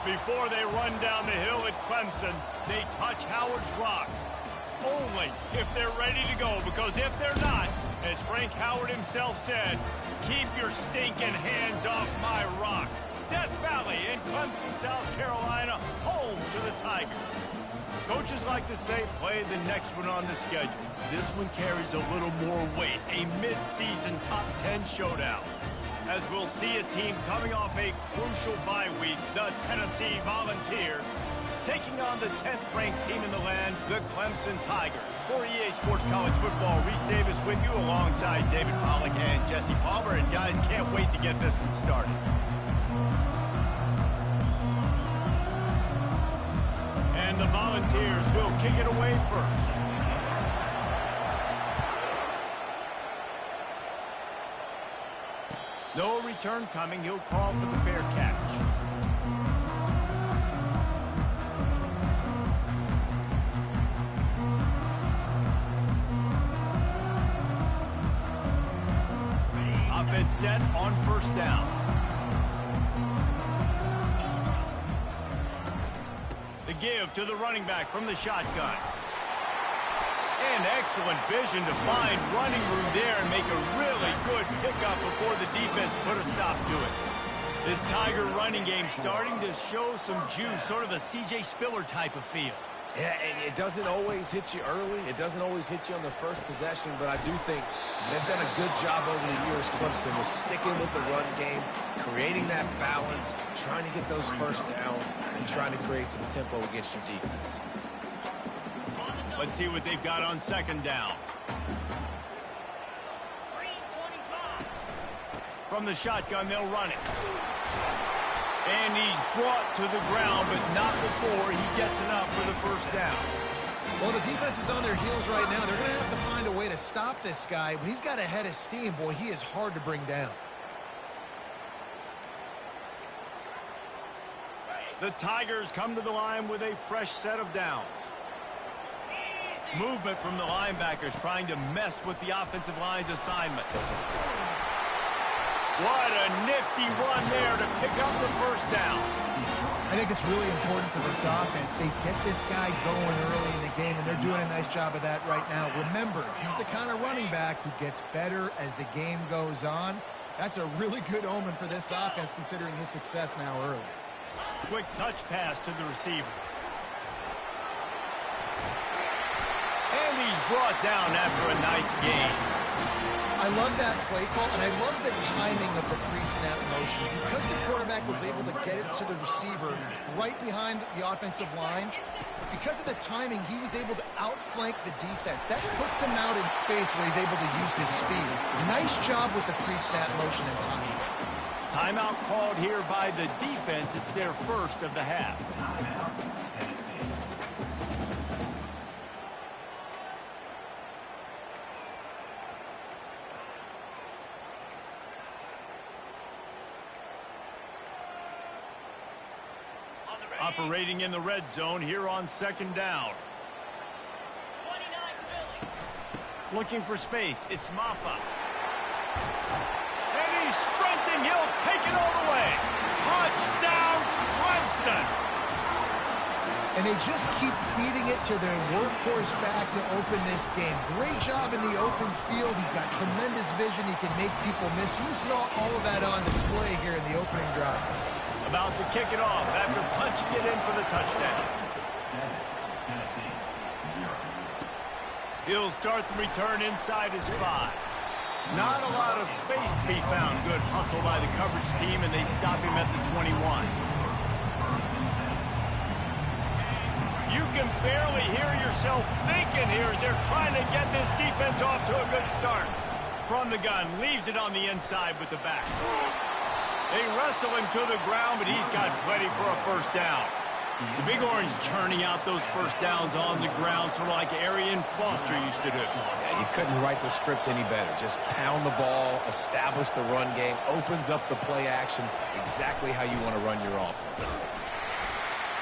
Before they run down the hill at Clemson, they touch Howard's rock. Only if they're ready to go, because if they're not, as Frank Howard himself said, keep your stinking hands off my rock. Death Valley in Clemson, South Carolina, home to the Tigers. Coaches like to say, play the next one on the schedule. This one carries a little more weight, a mid-season top 10 showdown. As we'll see a team coming off a crucial bye week, the Tennessee Volunteers, taking on the 10th ranked team in the land, the Clemson Tigers. For EA Sports College Football, Reese Davis with you alongside David Pollack and Jesse Palmer. And guys, can't wait to get this one started. And the Volunteers will kick it away first. No return coming. He'll call for the fair catch. Offense set on first down. The give to the running back from the shotgun. And excellent vision to find running room there and make a really good pickup before the defense put a stop to it. This Tiger running game starting to show some juice, sort of a C.J. Spiller type of feel. Yeah, it doesn't always hit you early. It doesn't always hit you on the first possession, but I do think they've done a good job over the years, Clemson, with sticking with the run game, creating that balance, trying to get those first downs, and trying to create some tempo against your defense. Let's see what they've got on second down. From the shotgun, they'll run it. And he's brought to the ground, but not before he gets enough for the first down. Well, the defense is on their heels right now. They're going to have to find a way to stop this guy. When he's got a head of steam, boy, he is hard to bring down. The Tigers come to the line with a fresh set of downs. Movement from the linebackers trying to mess with the offensive line's assignment. What a nifty run there to pick up the first down. I think it's really important for this offense. They get this guy going early in the game, and they're doing a nice job of that right now. Remember, he's the kind of running back who gets better as the game goes on. That's a really good omen for this offense, considering his success now early. Quick touch pass to the receiver. And he's brought down after a nice gain. I love that play call, and I love the timing of the pre-snap motion. Because the quarterback was able to get it to the receiver right behind the offensive line, because of the timing, he was able to outflank the defense. That puts him out in space where he's able to use his speed. Nice job with the pre-snap motion and timing. Timeout called here by the defense. It's their first of the half. Operating in the red zone here on second down. Looking for space. It's Maffa. And he's sprinting. He'll take it all the way. Touchdown, Clemson. And they just keep feeding it to their workhorse back to open this game. Great job in the open field. He's got tremendous vision. He can make people miss. You saw all of that on display here in the opening drive. About to kick it off after punching it in for the touchdown. He'll start the return inside his 5. Not a lot of space to be found. Good hustle by the coverage team, and they stop him at the 21. You can barely hear yourself thinking here as they're trying to get this defense off to a good start. From the gun, leaves it on the inside with the back. They wrestle him to the ground, but he's got plenty for a first down. The Big Orange churning out those first downs on the ground, sort of like Arian Foster used to do. Yeah, you couldn't write the script any better. Just pound the ball, establish the run game, opens up the play action, exactly how you want to run your offense.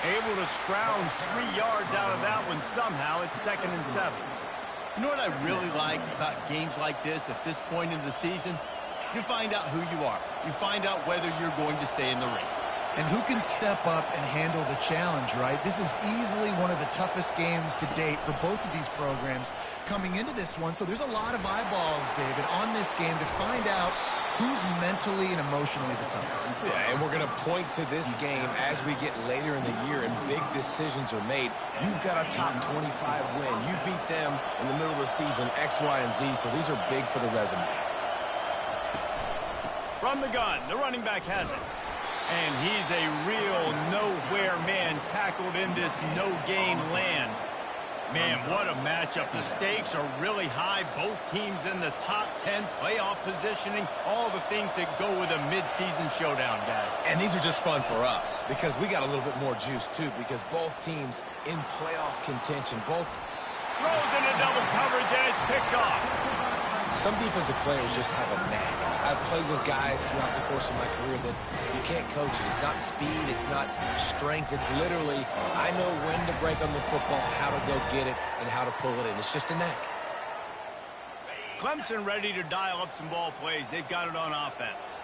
Able to scrounge 3 yards out of that one somehow. It's 2nd and 7. You know what I really like about games like this at this point in the season? You find out who you are. You find out whether you're going to stay in the race. And who can step up and handle the challenge, right? This is easily one of the toughest games to date for both of these programs coming into this one. So there's a lot of eyeballs, David, on this game to find out who's mentally and emotionally the toughest. Yeah, and we're going to point to this game as we get later in the year and big decisions are made. You've got a top 25 win. You beat them in the middle of the season, X, Y, and Z, so these are big for the resume. From the gun, the running back has it. And he's a real nowhere man tackled in this no-gain land. Man, what a matchup. The stakes are really high. Both teams in the top 10, playoff positioning, all the things that go with a midseason showdown, guys. And these are just fun for us because we got a little bit more juice, too, because both teams in playoff contention, both throws into double coverage, and it's picked off. Some defensive players just have a knack. I've played with guys throughout the course of my career that you can't coach it. It's not speed. It's not strength. It's literally, I know when to break on the football, how to go get it, and how to pull it in. It's just a knack. Clemson ready to dial up some ball plays. They've got it on offense.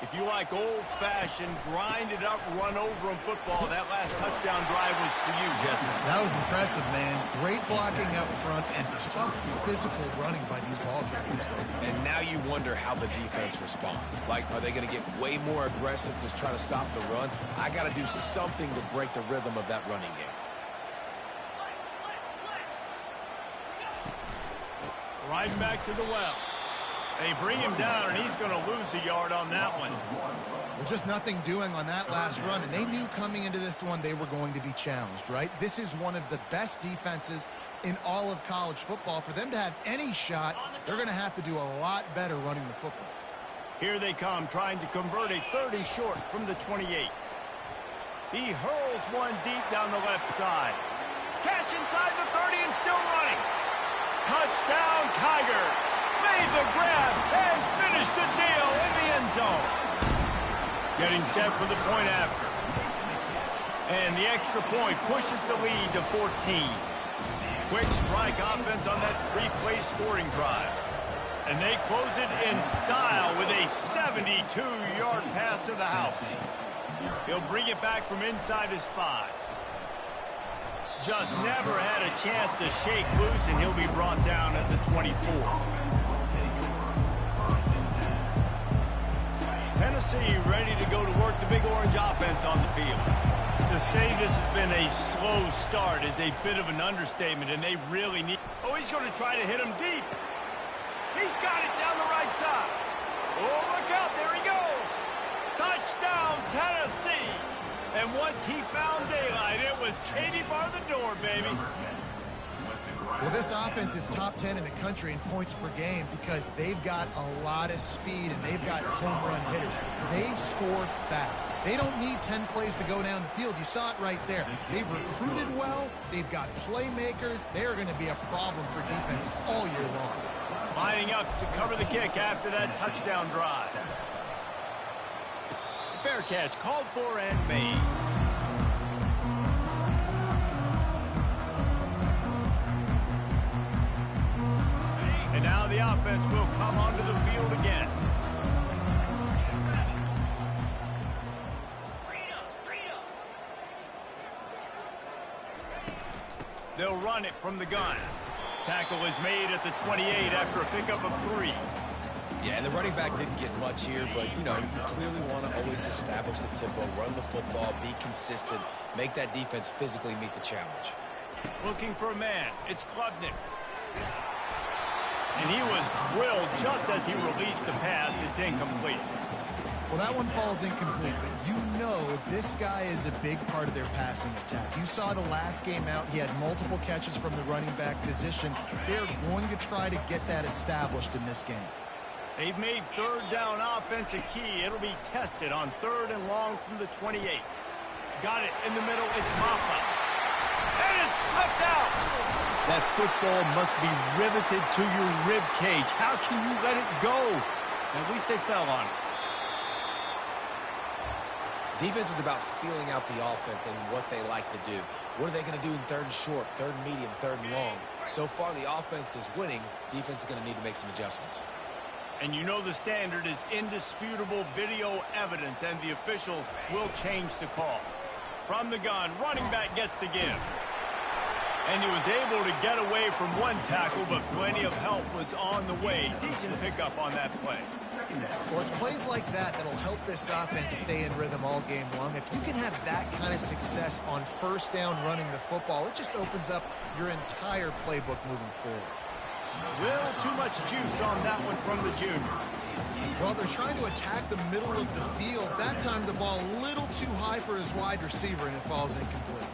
If you like old-fashioned, grind-it-up, run-over-'em football, that last touchdown drive was for you, Jesse. That was impressive, man. Great blocking up front and tough physical running by these ball carriers. And now you wonder how the defense responds. Like, are they going to get way more aggressive to try to stop the run? I got to do something to break the rhythm of that running game. Right back to the well. They bring him down, and he's going to lose a yard on that one. Well, just nothing doing on that last run, and they knew coming into this one they were going to be challenged, right? This is one of the best defenses in all of college football. For them to have any shot, they're going to have to do a lot better running the football. Here they come, trying to convert a 30 short from the 28. He hurls one deep down the left side. Catch inside the 30 and still running. Touchdown, Tigers. Made the grab and finished the deal in the end zone. Getting set for the point after. And the extra point pushes the lead to 14. Quick strike offense on that three-play scoring drive. And they close it in style with a 72-yard pass to the house. He'll bring it back from inside his 5. Just never had a chance to shake loose, and he'll be brought down at the 24. Tennessee ready to go to work the big orange offense on the field. To say this has been a slow start is a bit of an understatement, and they really need... Oh, he's going to try to hit him deep. He's got it down the right side. Oh, look out, there he goes. Touchdown, Tennessee. And once he found daylight, it was Katie bar the door, baby. Well, this offense is top 10 in the country in points per game because they've got a lot of speed and they've got home run hitters. They score fast. They don't need 10 plays to go down the field. You saw it right there. They've recruited well. They've got playmakers. They're going to be a problem for defenses all year long. Lining up to cover the kick after that touchdown drive. Fair catch called for and made. And now the offense will come onto the field again. They'll run it from the gun. Tackle is made at the 28 after a pickup of 3. Yeah, and the running back didn't get much here, but, you know, you clearly want to always establish the tempo, run the football, be consistent, make that defense physically meet the challenge. Looking for a man. It's Klubnik. And he was drilled just as he released the pass. It's incomplete. Well, that one falls incomplete, but you know this guy is a big part of their passing attack. You saw the last game out. He had multiple catches from the running back position. They're going to try to get that established in this game. They've made third down offense a key. It'll be tested on 3rd and long from the 28. Got it in the middle. It's Maffa. And it's slipped out. That football must be riveted to your rib cage. How can you let it go? At least they fell on it. Defense is about feeling out the offense and what they like to do. What are they going to do in 3rd and short, 3rd and medium, 3rd and long? So far, the offense is winning. Defense is going to need to make some adjustments. And you know the standard is indisputable video evidence, and the officials will change the call. From the gun, running back gets to give. And he was able to get away from one tackle, but plenty of help was on the way. Decent pickup on that play. Well, it's plays like that that'll help this offense stay in rhythm all game long. If you can have that kind of success on first down running the football, it just opens up your entire playbook moving forward. Little too much juice on that one from the junior. Well, they're trying to attack the middle of the field. That time the ball a little too high for his wide receiver, and it falls incomplete.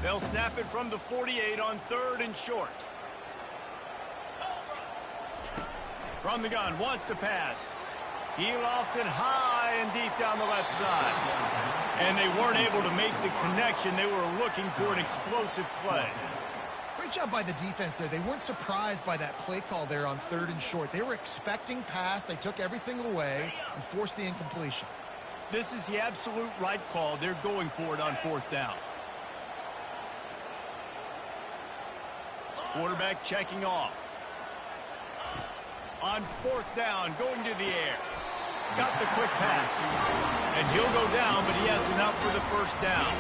They'll snap it from the 48 on 3rd and short. From the gun, wants to pass. He lofts it high and deep down the left side. And they weren't able to make the connection. They were looking for an explosive play. Great job by the defense there. They weren't surprised by that play call there on 3rd and short. They were expecting pass. They took everything away and forced the incompletion. This is the absolute right call. They're going for it on 4th down. Quarterback checking off. On 4th down, going to the air. Got the quick pass. And he'll go down, but he has enough for the first down.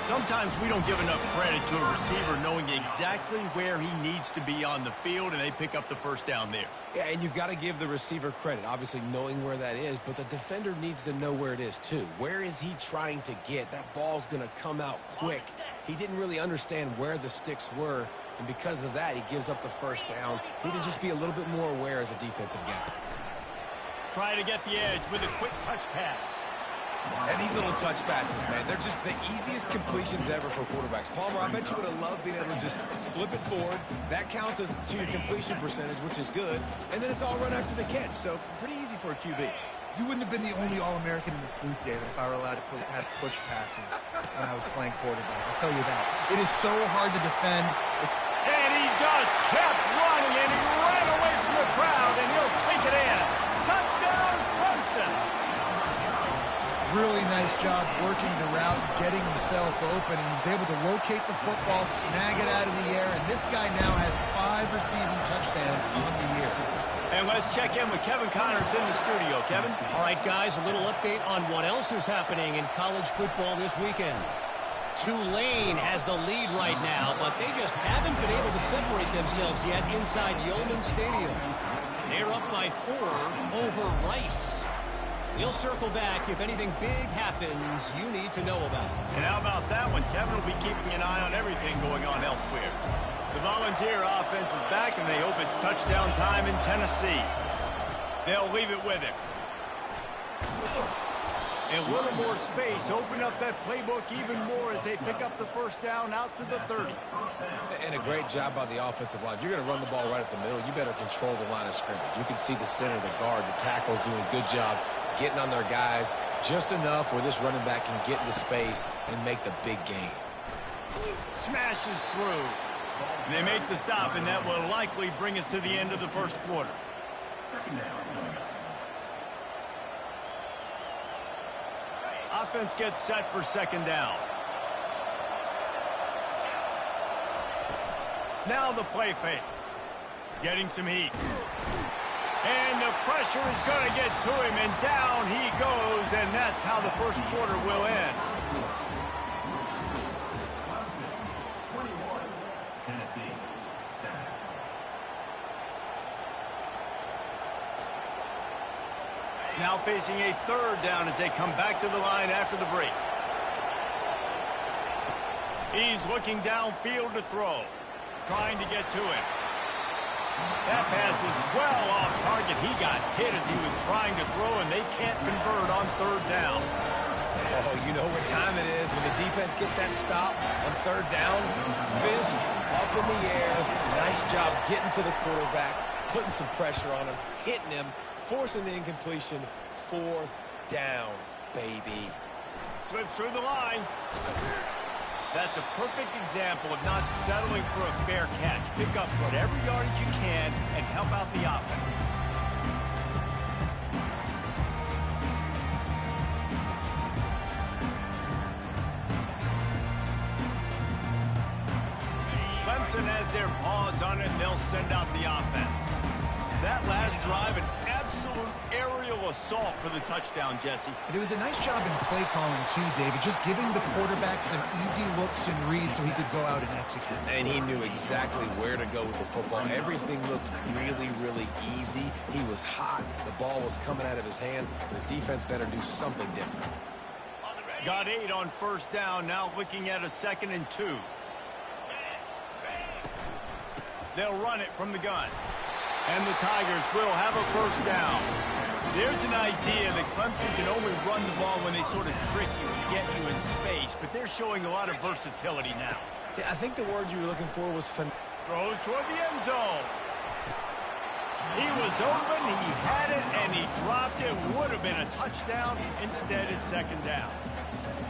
Sometimes we don't give enough credit to a receiver knowing exactly where he needs to be on the field, and they pick up the first down there. Yeah, and you've got to give the receiver credit, obviously knowing where that is, but the defender needs to know where it is too. Where is he trying to get? That ball's going to come out quick. He didn't really understand where the sticks were, and because of that, he gives up the first down. Need to just be a little bit more aware as a defensive guy. Try to get the edge with a quick touch pass. And these little touch passes, man, they're just the easiest completions ever for quarterbacks. Palmer, I bet you would have loved being able to just flip it forward. That counts as to your completion percentage, which is good. And then it's all run after the catch, so pretty easy for a QB. You wouldn't have been the only All-American in this booth, David, if I were allowed to have push passes when I was playing quarterback. I'll tell you that. It is so hard to defend. And he just kept running, and he ran away from the crowd, and he'll take it in. Touchdown, Clemson. Really nice job working the route and getting himself open. And he was able to locate the football, snag it out of the air, and this guy now has 5 receiving touchdowns on the year. And let's check in with Kevin Connors in the studio. Kevin? All right, guys, a little update on what else is happening in college football this weekend. Tulane has the lead right now, but they just haven't been able to separate themselves yet inside Yeoman Stadium. They're up by 4 over Rice. We'll circle back if anything big happens you need to know about. And how about that one? Kevin will be keeping an eye on everything going on elsewhere. The Volunteer offense is back, and they hope it's touchdown time in Tennessee. They'll leave it with him. A little more space, open up that playbook even more as they pick up the first down out to the 30. And a great job by the offensive line. If you're going to run the ball right at the middle, you better control the line of scrimmage. You can see the center, the guard, the tackle's doing a good job getting on their guys just enough where this running back can get into space and make the big game. Smashes through. They make the stop, and that will likely bring us to the end of the first quarter. Offense gets set for second down. Now the play fake. Getting some heat. And the pressure is going to get to him, and down he goes, and that's how the first quarter will end. Now facing a third down as they come back to the line after the break. He's looking downfield to throw, trying to get to him. That pass is well off target. He got hit as he was trying to throw, and they can't convert on third down. Oh, you know what time it is when the defense gets that stop on third down. Fist up in the air. Nice job getting to the quarterback, putting some pressure on him, hitting him, forcing the incompletion. Fourth down, baby. Slips through the line. That's a perfect example of not settling for a fair catch. Pick up whatever yardage you can and help out the offense. Clemson has their paws on it, and they'll send out the offense. That last drive, an absolute aerial assault for the touchdown, Jesse. And it was a nice job in play calling, too, David, just giving the quarterback some easy looks and reads so he could go out and execute. And he knew exactly where to go with the football. Everything looked really, really easy. He was hot. The ball was coming out of his hands. The defense better do something different. Got 8 on first down, now looking at a 2nd and 2. They'll run it from the gun. And the Tigers will have a first down. There's an idea that Clemson can only run the ball when they sort of trick you and get you in space, but they're showing a lot of versatility now. Yeah, I think the word you were looking for was throws toward the end zone. He was open, he had it, and he dropped it. Would have been a touchdown. Instead, it's 2nd down.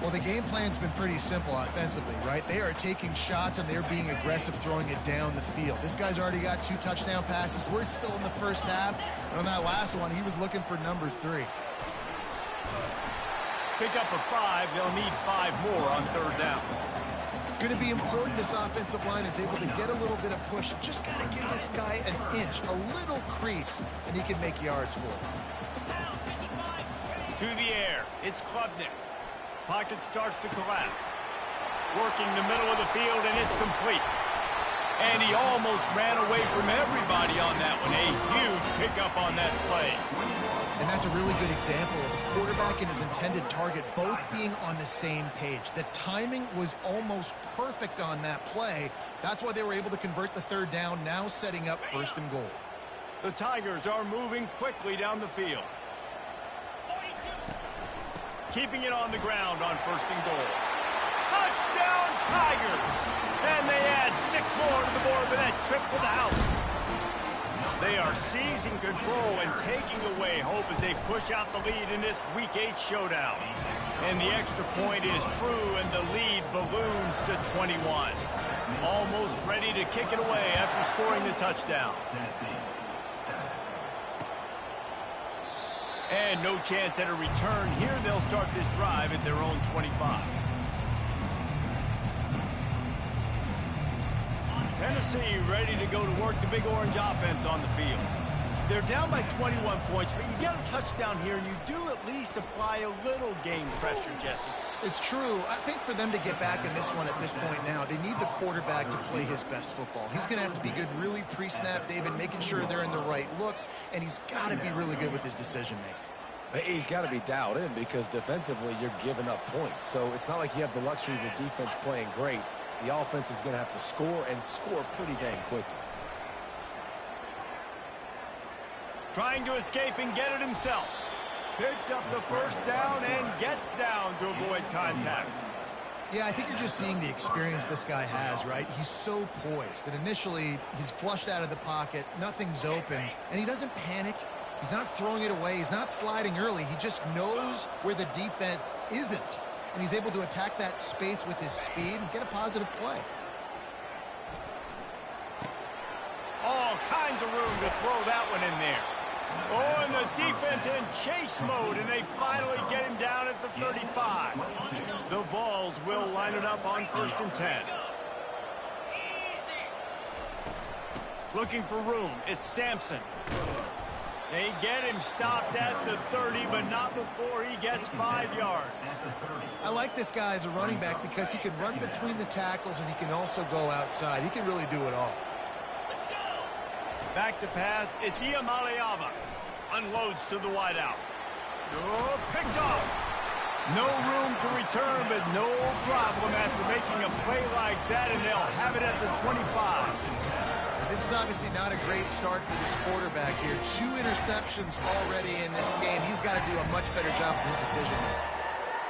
Well, the game plan's been pretty simple offensively, right? They are taking shots, and they're being aggressive throwing it down the field. This guy's already got 2 touchdown passes. We're still in the first half. And on that last one, he was looking for number 3. Pick up a 5. They'll need 5 more on 3rd down. It's going to be important this offensive line is able to get a little bit of push. Just got to give this guy an inch, a little crease, and he can make yards for it. To the air. It's Klubnik. Pocket starts to collapse. Working the middle of the field, and it's complete. And he almost ran away from everybody on that one. A huge pickup on that play. And that's a really good example of a quarterback and his intended target both being on the same page. The timing was almost perfect on that play. That's why they were able to convert the 3rd down, now setting up 1st and goal. The Tigers are moving quickly down the field. Keeping it on the ground on 1st and goal. Touchdown, Tigers! And they add 6 more to the board with that trip to the house. They are seizing control and taking away hope as they push out the lead in this Week 8 showdown. And the extra point is true, and the lead balloons to 21. Almost ready to kick it away after scoring the touchdown. And no chance at a return here. They'll start this drive at their own 25. Tennessee ready to go to work the Big Orange offense on the field. They're down by 21 points, but you get a touchdown here, and you do at least apply a little game pressure, Jesse. It's true. I think for them to get back in this one at this point now, they need the quarterback to play his best football. He's going to have to be good really pre-snap, David, making sure they're in the right looks, and he's got to be really good with his decision-making. He's got to be dialed in because defensively you're giving up points. So it's not like you have the luxury of your defense playing great. The offense is going to have to score and score pretty dang quickly. Trying to escape and get it himself. Picks up the 1st down and gets down to avoid contact. Yeah, I think you're just seeing the experience this guy has, right? He's so poised that initially he's flushed out of the pocket, nothing's open, and he doesn't panic. He's not throwing it away. He's not sliding early. He just knows where the defense isn't, and he's able to attack that space with his speed and get a positive play. All kinds of room to throw that one in there. Oh, and the defense in chase mode, and they finally get him down at the 35. The Vols will line it up on 1st and 10. Looking for room. It's Sampson. They get him stopped at the 30, but not before he gets 5 yards. I like this guy as a running back because he can run between the tackles and he can also go outside. He can really do it all. Back to pass. It's Iamaleava. Unloads to the wideout. Oh, picked off. No room to return, but no problem after making a play like that, and they'll have it at the 25. This is obviously not a great start for this quarterback here. 2 interceptions already in this game. He's got to do a much better job with his decision-making.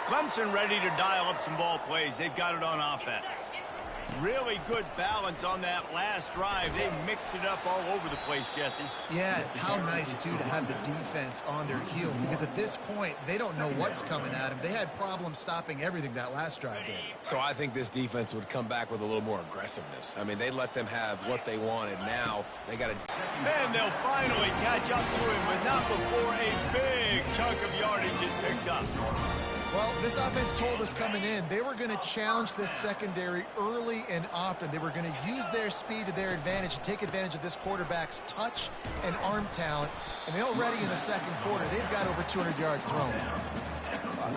Clemson ready to dial up some ball plays. They've got it on offense. Really good balance on that last drive. They mixed it up all over the place, Jesse. Yeah, how nice, too, to have the defense on their heels, because at this point, they don't know what's coming at them. They had problems stopping everything that last drive did. So I think this defense would come back with a little more aggressiveness. I mean, they let them have what they wanted. Now they got to... And they'll finally catch up to him, but not before a big chunk of yardage is picked up. Well, this offense told us coming in they were going to challenge this secondary early and often. They were going to use their speed to their advantage and take advantage of this quarterback's touch and arm talent. And already in the second quarter, they've got over 200 yards thrown.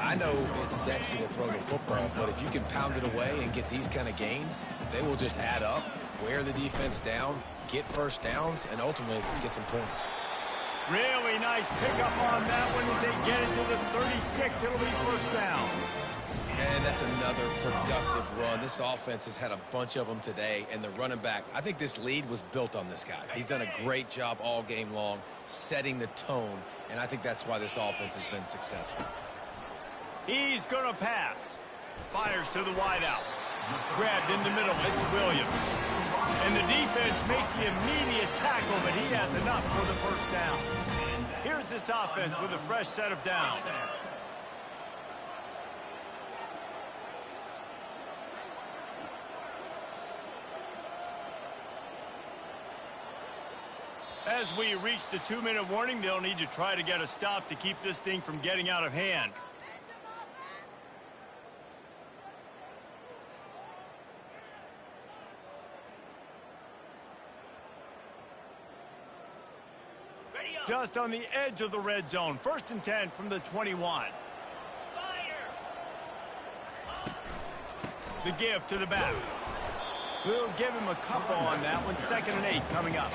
I know it's sexy to throw the football, but if you can pound it away and get these kind of gains, they will just add up, wear the defense down, get first downs, and ultimately get some points. Really nice pickup on that one as they get it to the 36. It'll be first down. And that's another productive run. This offense has had a bunch of them today, and the running back, I think this lead was built on this guy. He's done a great job all game long setting the tone, and I think that's why this offense has been successful. He's going to pass. Fires to the wideout. Grabbed in the middle. It's Williams. And the defense makes the immediate tackle, but he has enough for the first down. Here's this offense with a fresh set of downs. As we reach the 2-minute warning, they'll need to try to get a stop to keep this thing from getting out of hand. Just on the edge of the red zone. 1st and 10 from the 21. The give to the back. We'll give him a couple on that one. 2nd and 8 coming up.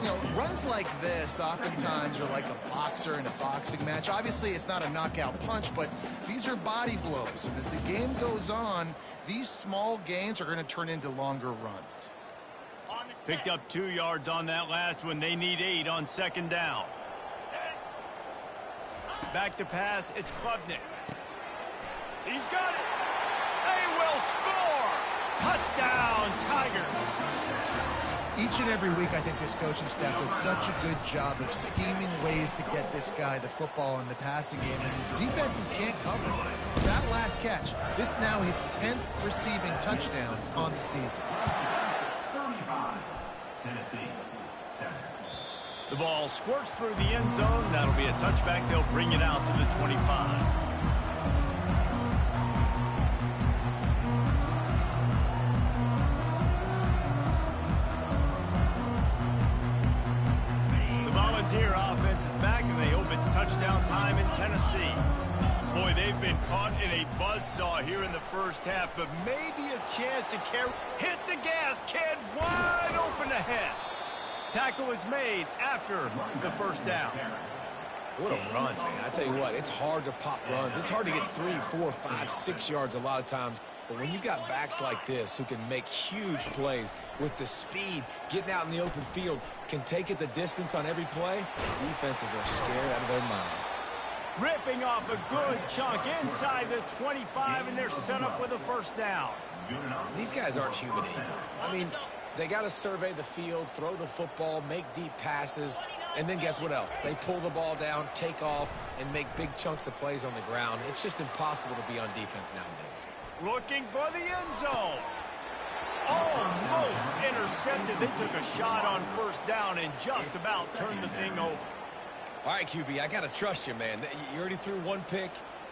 You know, runs like this oftentimes are like a boxer in a boxing match. Obviously, it's not a knockout punch, but these are body blows. And as the game goes on, these small gains are going to turn into longer runs. Picked up 2 yards on that last one. They need 8 on 2nd down. Back to pass. It's Klubnik. He's got it. They will score. Touchdown, Tigers. Each and every week, I think this coaching staff does such a good job of scheming ways to get this guy the football in the passing game, and defenses can't cover it. That last catch, this now his 10th receiving touchdown on the season. Tennessee, 7. The ball squirts through the end zone. That'll be a touchback. They'll bring it out to the 25. The Volunteer offense is back, and they hope it's touchdown time in Tennessee. Boy, they've been caught in a buzzsaw here in the first half, but maybe a chance to carry. Hit the gas, kid. Wide open ahead. Tackle is made after the first down. What a run, man. I tell you what, it's hard to pop runs. It's hard to get 3, 4, 5, 6 yards a lot of times. But when you've got backs like this who can make huge plays with the speed, getting out in the open field, can take it the distance on every play, defenses are scared out of their mind. Ripping off a good chunk inside the 25, and they're set up with a first down. These guys aren't human anymore. I mean, they got to survey the field, throw the football, make deep passes, and then guess what else? They pull the ball down, take off, and make big chunks of plays on the ground. It's just impossible to be on defense nowadays. Looking for the end zone. Almost intercepted. They took a shot on first down and just about turned the thing over. All right, QB, I got to trust you, man. You already threw one pick.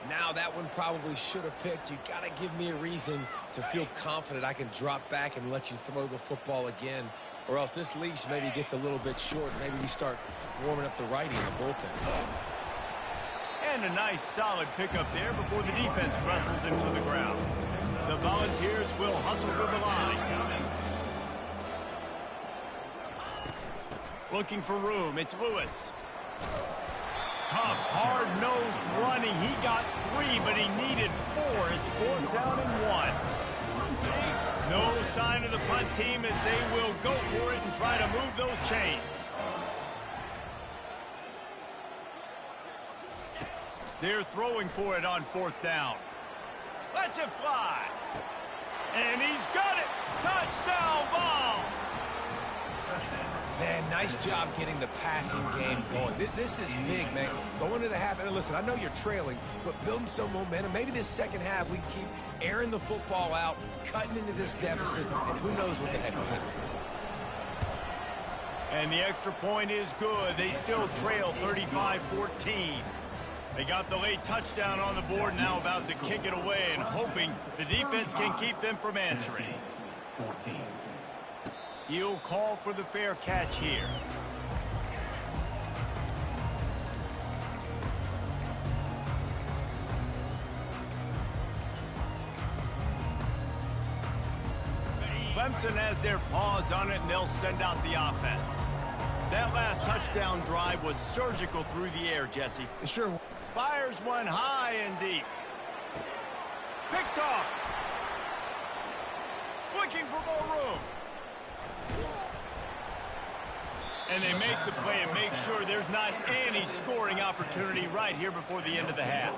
Now that one probably should have picked. You got to give me a reason to feel confident I can drop back and let you throw the football again, or else this leash maybe gets a little bit short. Maybe we start warming up the righty in the bullpen. And a nice solid pickup there before the defense wrestles him to the ground. The Volunteers will hustle to the line. Looking for room. It's Lewis. Tough, hard-nosed running. He got 3, but he needed 4. It's 4th down and 1. No sign of the punt team as they will go for it and try to move those chains. They're throwing for it on 4th down. Lets it fly. And he's got it. Touchdown, Vols. Man, nice job getting the passing game going. This is big, man. Going to the half, and listen, I know you're trailing, but building some momentum. Maybe this second half we can keep airing the football out, cutting into this deficit, and who knows what the heck will happen. And the extra point is good. They still trail 35-14. They got the late touchdown on the board, now about to kick it away and hoping the defense can keep them from answering. 14. He'll call for the fair catch here. Clemson has their paws on it, and they'll send out the offense. That last touchdown drive was surgical through the air, Jesse. Sure. Fires one high and deep. Picked off. Looking for more room. And they make the play and make sure there's not any scoring opportunity right here before the end of the half.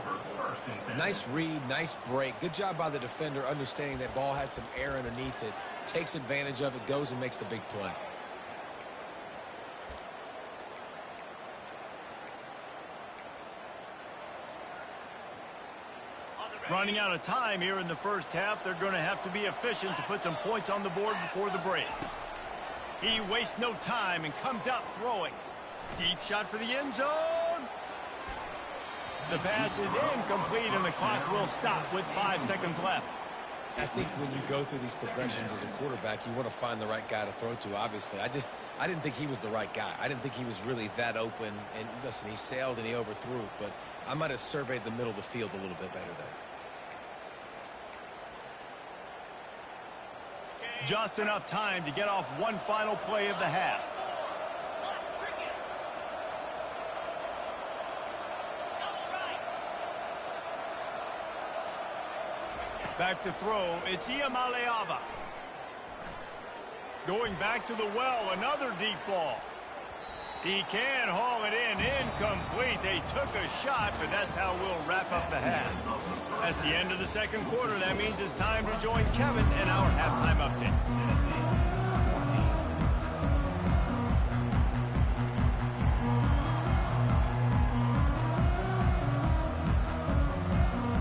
Nice read, nice break. Good job by the defender understanding that ball had some air underneath it. Takes advantage of it, goes and makes the big play. Running out of time here in the first half. They're going to have to be efficient to put some points on the board before the break. He wastes no time and comes out throwing. Deep shot for the end zone. The pass is incomplete, and the clock will stop with 5 seconds left. I think when you go through these progressions as a quarterback, you want to find the right guy to throw to, obviously. I didn't think he was the right guy. I didn't think he was really that open. And listen, he sailed and he overthrew it, but I might have surveyed the middle of the field a little bit better there. Just enough time to get off one final play of the half. Back to throw, it's Iamaleava. Going back to the well, another deep ball. He can haul it in, incomplete. They took a shot, but that's how we'll wrap up the half. That's the end of the second quarter. That means it's time to join Kevin in our halftime update.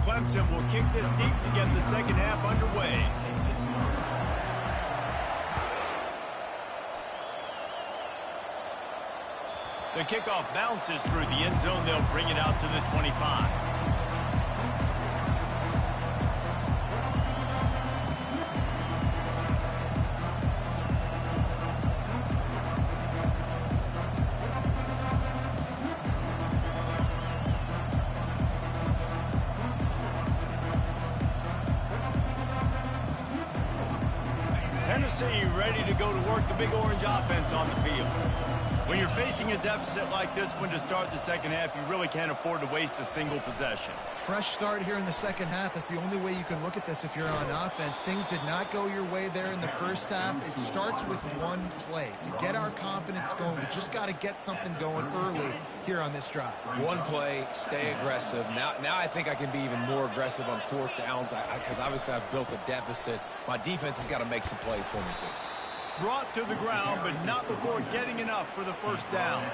Clemson will kick this deep to get the second half underway. The kickoff bounces through the end zone. They'll bring it out to the 25. Tennessee ready to go to work the Big Orange offense on the field. When you're facing a deficit like this one to start the second half, you really can't afford to waste a single possession. Fresh start here in the second half. That's the only way you can look at this if you're on offense. Things did not go your way there in the first half. It starts with one play. To get our confidence going, we just got to get something going early here on this drive. One play, stay aggressive. Now I think I can be even more aggressive on fourth downs because obviously I've built a deficit. My defense has got to make some plays for me too. Brought to the ground, but not before getting enough for the first down.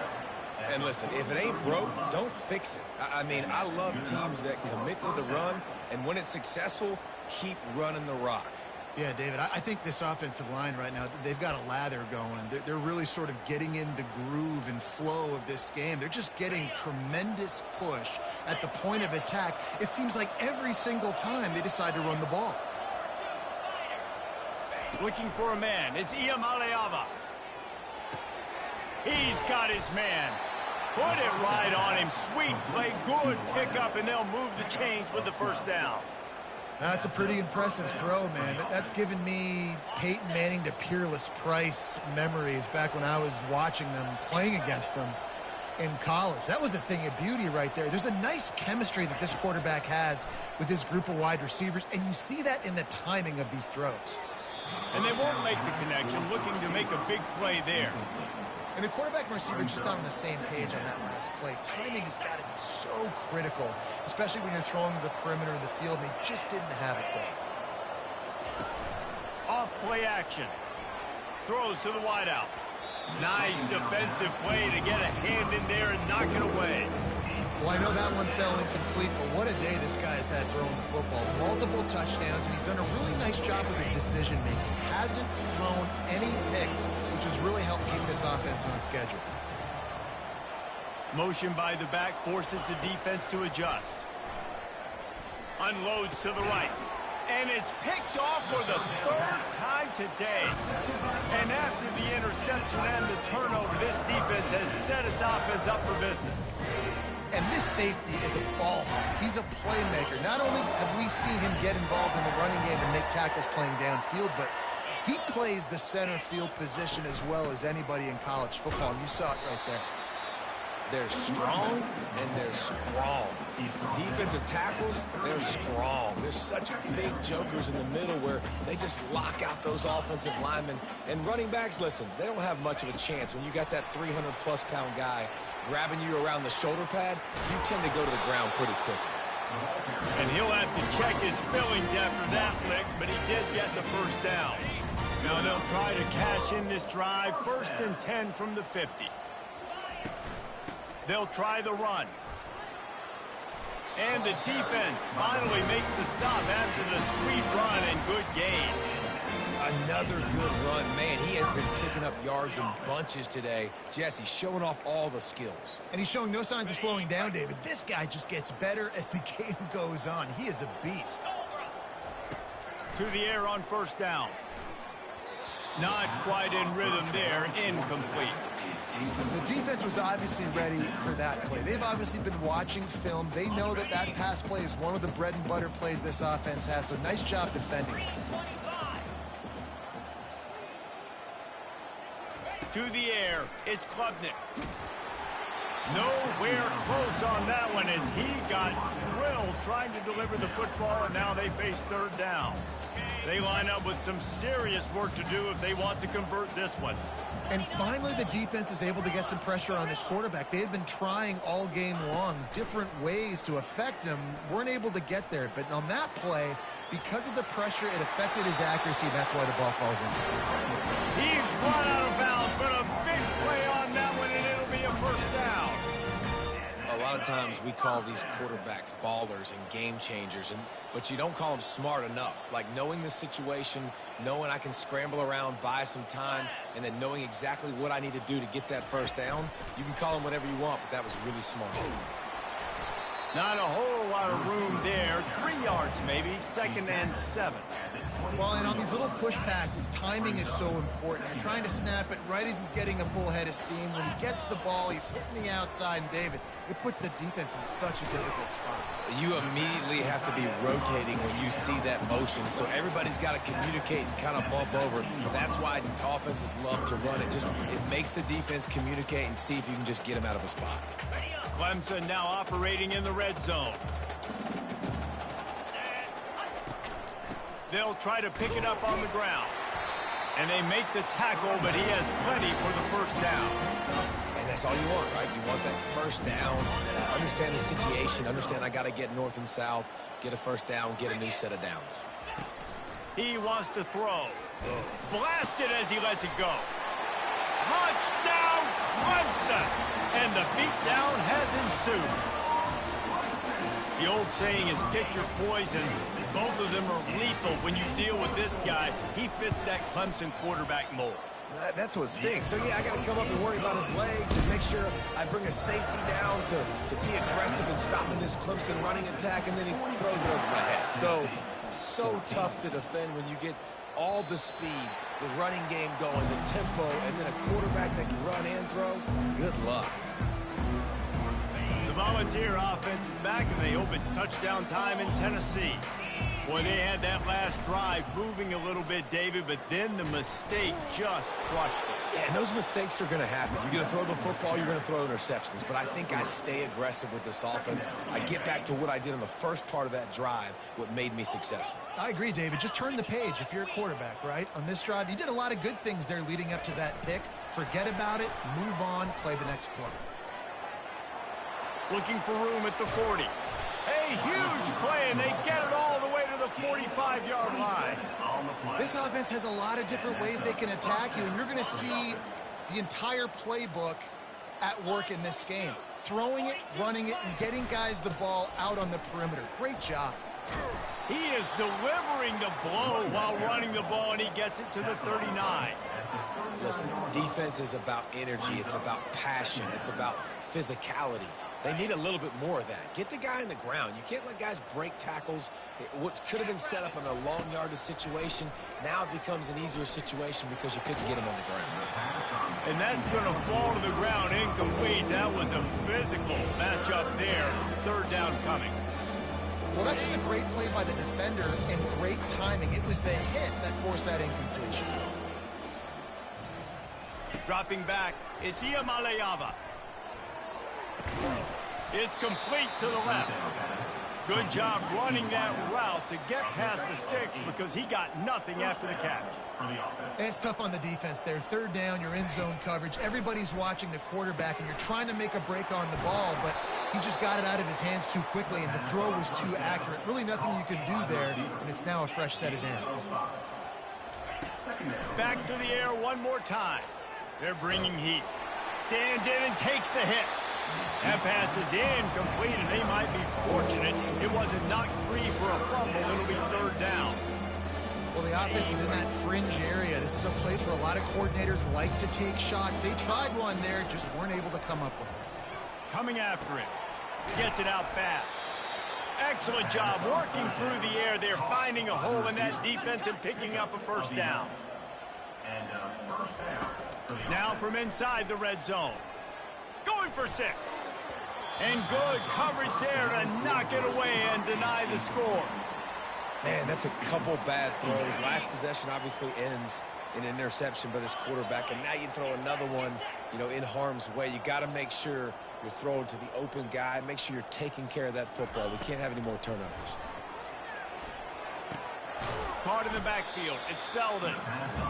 And listen, if it ain't broke, don't fix it. I mean, I love teams that commit to the run, and when it's successful, keep running the rock. Yeah, David, I think this offensive line right now, they've got a lather going. They're really sort of getting in the groove and flow of this game. They're just getting tremendous push at the point of attack. It seems like every single time they decide to run the ball. Looking for a man. It's Iamaleava. He's got his man. Put it right on him. Sweet play. Good pickup, and they'll move the chains with the first down. That's a pretty impressive throw, man. That's given me Peyton Manning to Peerless Price memories back when I was watching them, playing against them in college. That was a thing of beauty right there. There's a nice chemistry that this quarterback has with his group of wide receivers, and you see that in the timing of these throws. And they won't make the connection, looking to make a big play there. And the quarterback and receiver just not on the same page on that last play. Timing has got to be so critical, especially when you're throwing to the perimeter of the field. They just didn't have it there. Off play action. Throws to the wideout. Nice defensive play to get a hand in there and knock it away. Well, I know that one fell incomplete, but what a day this guy has had throwing the football. Multiple touchdowns, and he's done a really nice job with his decision-making. Hasn't thrown any picks, which has really helped keep this offense on schedule. Motion by the back forces the defense to adjust. Unloads to the right. And it's picked off for the third time today. And after the interception and the turnover, this defense has set its offense up for business. And this safety is a ball hawk. He's a playmaker. Not only have we seen him get involved in the running game and make tackles playing downfield, but he plays the center field position as well as anybody in college football. And you saw it right there. They're strong and they're strong. Defensive tackles, they're strong. There's such big jokers in the middle where they just lock out those offensive linemen. And running backs, listen, they don't have much of a chance. When you got that 300-plus pound guy grabbing you around the shoulder pad, you tend to go to the ground pretty quickly. And he'll have to check his feelings after that lick, but he did get the first down. Now they'll try to cash in this drive. 1st and 10 from the 50. They'll try the run. And the defense finally makes the stop after the sweet run and good gain. Another good run. Man, he has been picking up yards in bunches today. Jesse showing off all the skills. And he's showing no signs of slowing down, David. This guy just gets better as the game goes on. He is a beast. To the air on 1st down. Not quite in rhythm there. Incomplete. The defense was obviously ready for that play. They've obviously been watching film. They know that that pass play is one of the bread and butter plays this offense has, so nice job defending. To the air, it's Klubnik. Nowhere close on that one as he got drilled trying to deliver the football, and now they face 3rd down. They line up with some serious work to do if they want to convert this one. And finally, the defense is able to get some pressure on this quarterback. They had been trying all game long different ways to affect him. Weren't able to get there. But on that play, because of the pressure, it affected his accuracy. That's why the ball falls in. He's run out of bounds, but a big play on that one, and it'll be a 1st down. A lot of times we call these quarterbacks ballers and game changers, but you don't call them smart enough. Like knowing the situation, knowing I can scramble around, buy some time, and then knowing exactly what I need to do to get that 1st down. You can call them whatever you want, but that was really smart. Not a whole lot of room there. 3 yards maybe. 2nd and 7. Well, and on these little push passes, timing is so important. You're trying to snap it right as he's getting a full head of steam. When he gets the ball, he's hitting the outside, and David, it puts the defense in such a difficult spot. You immediately have to be rotating when you see that motion, so everybody's got to communicate and kind of bump over. That's why offenses love to run it. It makes the defense communicate and see if you can just get him out of a spot. Clemson now operating in the red zone. They'll try to pick it up on the ground. And they make the tackle, but he has plenty for the 1st down. And that's all you want, right? You want that 1st down. Understand the situation. Understand I got to get north and south, get a 1st down, get a new set of downs. He wants to throw. Blasted as he lets it go. Touchdown, Clemson! And the beatdown has ensued. The old saying is pick your poison. Both of them are lethal when you deal with this guy. He fits that Clemson quarterback mold. That's what stinks. So, yeah, I got to come up and worry about his legs and make sure I bring a safety down to be aggressive and stopping this Clemson running attack, and then he throws it over my head. So tough to defend when you get all the speed, the running game going, the tempo, and then a quarterback that can run and throw. Good luck. The Volunteer offense is back, and they hope it's touchdown time in Tennessee. Boy, they had that last drive moving a little bit, David, but then the mistake just crushed it. Yeah, and those mistakes are going to happen. You're going to throw the football, you're going to throw interceptions. But I think I stay aggressive with this offense. I get back to what I did in the first part of that drive, what made me successful. I agree, David. Just turn the page if you're a quarterback, right? On this drive, you did a lot of good things there leading up to that pick. Forget about it, move on, play the next play. Looking for room at the 40. A huge play, and they get it all the way to the 45-yard line. This offense has a lot of different ways they can attack you, and you're going to see the entire playbook at work in this game. Throwing it, running it, and getting guys the ball out on the perimeter. Great job. He is delivering the blow while running the ball, and he gets it to the 39. Listen, defense is about energy. It's about passion. It's about physicality. They need a little bit more of that. Get the guy in the ground. You can't let guys break tackles. What could have been set up in a long yardage situation, now it becomes an easier situation because you couldn't get him on the ground. And that's going to fall to the ground incomplete. That was a physical matchup there. Third down coming. Well, that's just a great play by the defender and great timing. It was the hit that forced that incompletion. Dropping back, it's Iamaleava. It's complete to the left. Good job running that route to get past the sticks because he got nothing after the catch. And it's tough on the defense there. Third down, you're in zone coverage. Everybody's watching the quarterback, and you're trying to make a break on the ball, but he just got it out of his hands too quickly, and the throw was too accurate. Really nothing you can do there, and it's now a fresh set of downs. Back to the air one more time. They're bringing heat. Stands in and takes the hit. That pass is incomplete, and they might be fortunate it wasn't knocked free for a fumble. It'll be third down. Well, the offense is in that fringe area. This is a place where a lot of coordinators like to take shots. They tried one there, just weren't able to come up with it. Coming after it. Gets it out fast. Excellent job working through the air there, finding a hole in that defense and picking up a first down. Now from inside the red zone. Going for 6. And good coverage there to knock it away and deny the score. Man, that's a couple bad throws. Last possession obviously ends in an interception by this quarterback, and now you throw another one, in harm's way. You got to make sure you're throwing to the open guy. Make sure you're taking care of that football. We can't have any more turnovers. Caught in the backfield. It's Selden.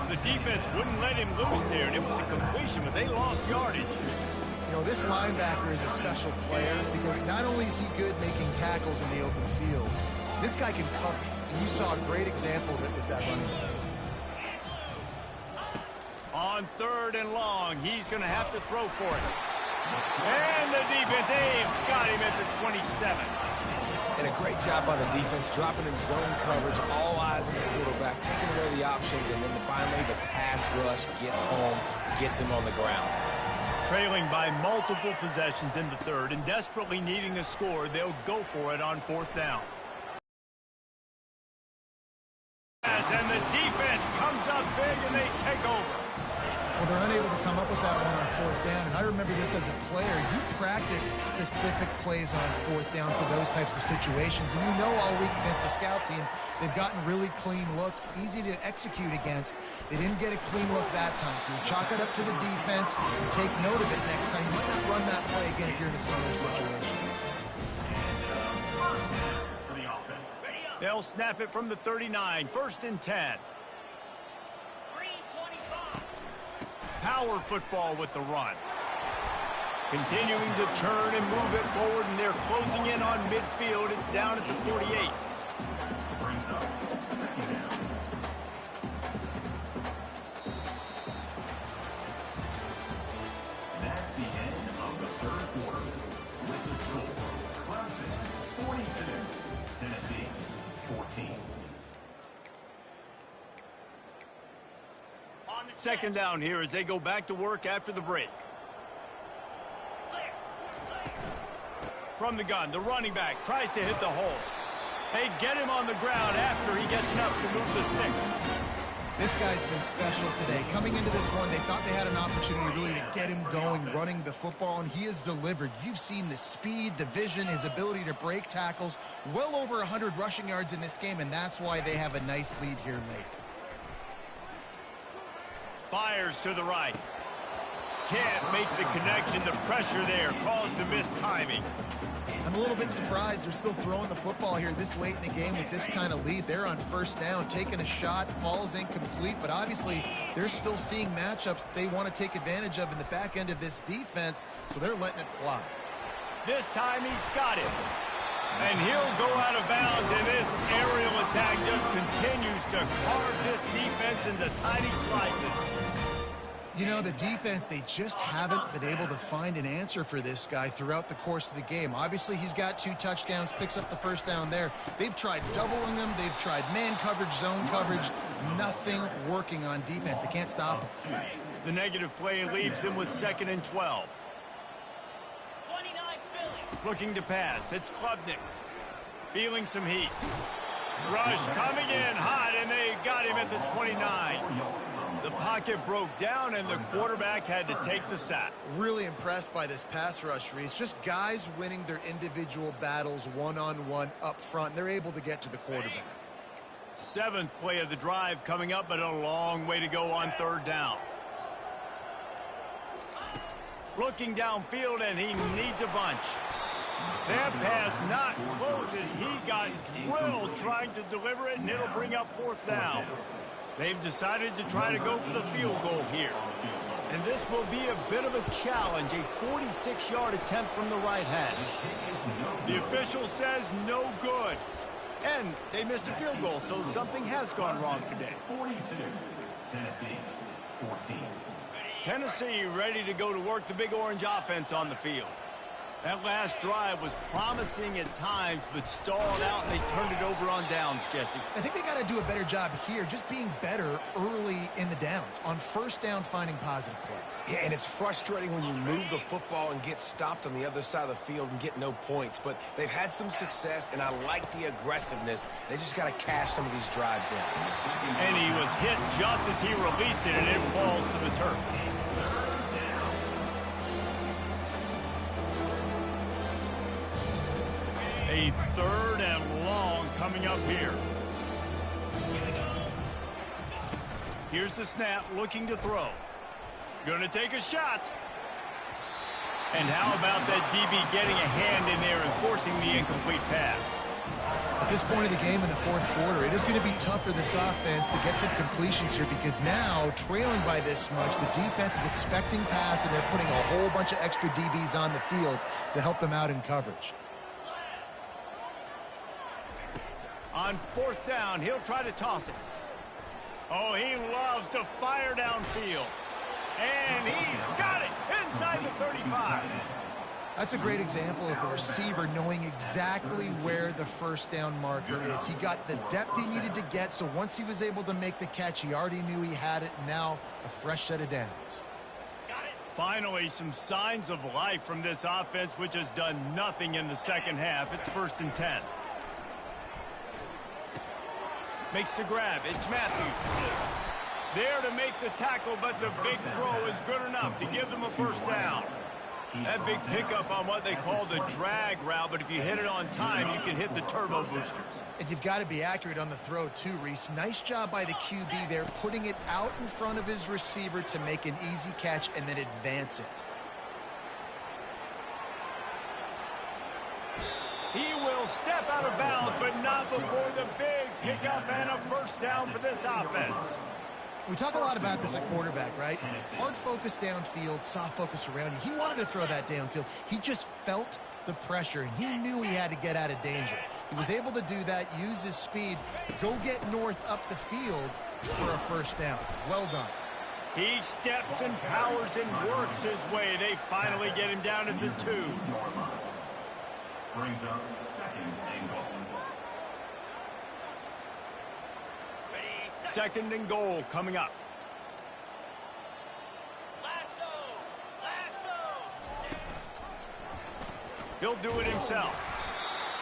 The defense wouldn't let him loose there, and it was a completion, but they lost yardage. This linebacker is a special player because not only is he good making tackles in the open field, this guy can cover. And you saw a great example of it with that running back. On third and long, he's going to have to throw for it. And the defense, they've got him at the 27. And a great job by the defense, dropping in zone coverage, all eyes on the quarterback, taking away the options, and then finally the pass rush gets home, gets him on the ground. Trailing by multiple possessions in the third and desperately needing a score, they'll go for it on fourth down. And the defense comes up big and they take over. Well, they're unable to come up with that one on fourth down, and I remember this as a player. You practice specific plays on fourth down for those types of situations, and all week against the scout team, they've gotten really clean looks, easy to execute against. They didn't get a clean look that time, so you chalk it up to the defense and take note of it next time. You might not run that play again if you're in a similar situation. They'll snap it from the 39, 1st and 10. Power football with the run. Continuing to turn and move it forward, and they're closing in on midfield. It's down at the 48. That's the end of the third quarter. With the score, Clemson 42, Tennessee 14. Second down here as they go back to work after the break. From the gun, the running back tries to hit the hole. They get him on the ground after he gets enough to move the sticks. This guy's been special today. Coming into this one, they thought they had an opportunity really to get him going, running the football, and he has delivered. You've seen the speed, the vision, his ability to break tackles. Well over 100 rushing yards in this game, and that's why they have a nice lead here late. Fires to the right. Can't make the connection. The pressure there caused the missed timing. I'm a little bit surprised they're still throwing the football here this late in the game with this kind of lead. They're on first down, taking a shot, falls incomplete, but obviously they're still seeing matchups that they want to take advantage of in the back end of this defense, so they're letting it fly. This time he's got it. And he'll go out of bounds, and this aerial attack just continues to carve this defense into tiny slices. You know, the defense, they just haven't been able to find an answer for this guy throughout the course of the game. Obviously, he's got 2 touchdowns, picks up the first down there. They've tried doubling him. They've tried man coverage, zone coverage. Nothing working on defense. They can't stop him. The negative play leaves him with 2nd and 12. Looking to pass. It's Klubnik. Feeling some heat. Rush coming in hot, and they got him at the 29. The pocket broke down, and the quarterback had to take the sack. Really impressed by this pass rush, Reese. Just guys winning their individual battles one-on-one up front. They're able to get to the quarterback. 7th play of the drive coming up, but a long way to go on 3rd down. Looking downfield, and he needs a bunch. That pass not close as he got drilled trying to deliver it, and it'll bring up 4th down. They've decided to try to go for the field goal here. And this will be a bit of a challenge, a 46-yard attempt from the right hash. The official says no good. And they missed a field goal, so something has gone wrong today. 42, Tennessee, 14. Tennessee ready to go to work the Big Orange offense on the field. That last drive was promising at times, but stalled out, and they turned it over on downs, Jesse. I think they got to do a better job here, just being better early in the downs. On 1st down, finding positive plays. Yeah, and it's frustrating when you move the football and get stopped on the other side of the field and get no points. But they've had some success, and I like the aggressiveness. They just got to cash some of these drives in. And he was hit just as he released it, and it falls to the turf. A 3rd and long coming up here. Here's the snap, looking to throw. Gonna take a shot. And how about that DB getting a hand in there and forcing the incomplete pass? At this point of the game in the 4th quarter, it is going to be tough for this offense to get some completions here because now, trailing by this much, the defense is expecting pass, and they're putting a whole bunch of extra DBs on the field to help them out in coverage. On 4th down, he'll try to toss it. Oh, he loves to fire downfield. And he's got it inside the 35. That's a great example of the receiver knowing exactly where the 1st down marker is. He got the depth he needed to get, so once he was able to make the catch, he already knew he had it. Now a fresh set of downs. Finally, some signs of life from this offense, which has done nothing in the 2nd half. It's 1st and 10. Makes the grab. It's Matthews. There to make the tackle, but the big throw is good enough to give them a 1st down. That big pickup on what they call the drag route, but if you hit it on time, you can hit the turbo boosters. And you've got to be accurate on the throw too, Reese. Nice job by the QB there, putting it out in front of his receiver to make an easy catch and then advance it. He will step out of bounds, but not before the big pickup and a 1st down for this offense. We talk a lot about this at quarterback, right? Hard focus downfield, soft focus around you. He wanted to throw that downfield. He just felt the pressure, and he knew he had to get out of danger. He was able to do that, use his speed, go get north up the field for a 1st down. Well done. He steps and powers and works his way. They finally get him down at the 2. Brings up 2nd and goal. 2nd and goal coming up. He'll do it himself.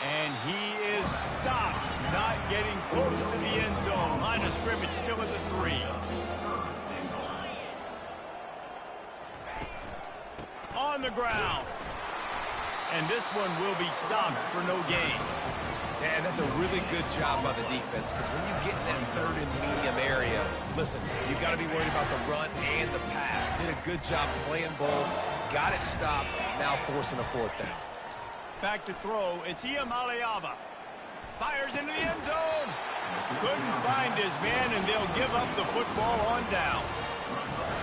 And he is stopped, not getting close to the end zone. Line of scrimmage still at the 3. On the ground. And this one will be stopped for no gain. Yeah, that's a really good job by the defense because when you get in that 3rd and medium area, listen, you got to be worried about the run and the pass. Did a good job playing both, got it stopped, now forcing a 4th down. Back to throw, it's Iamaleava. Fires into the end zone. Couldn't find his man, and they'll give up the football on downs.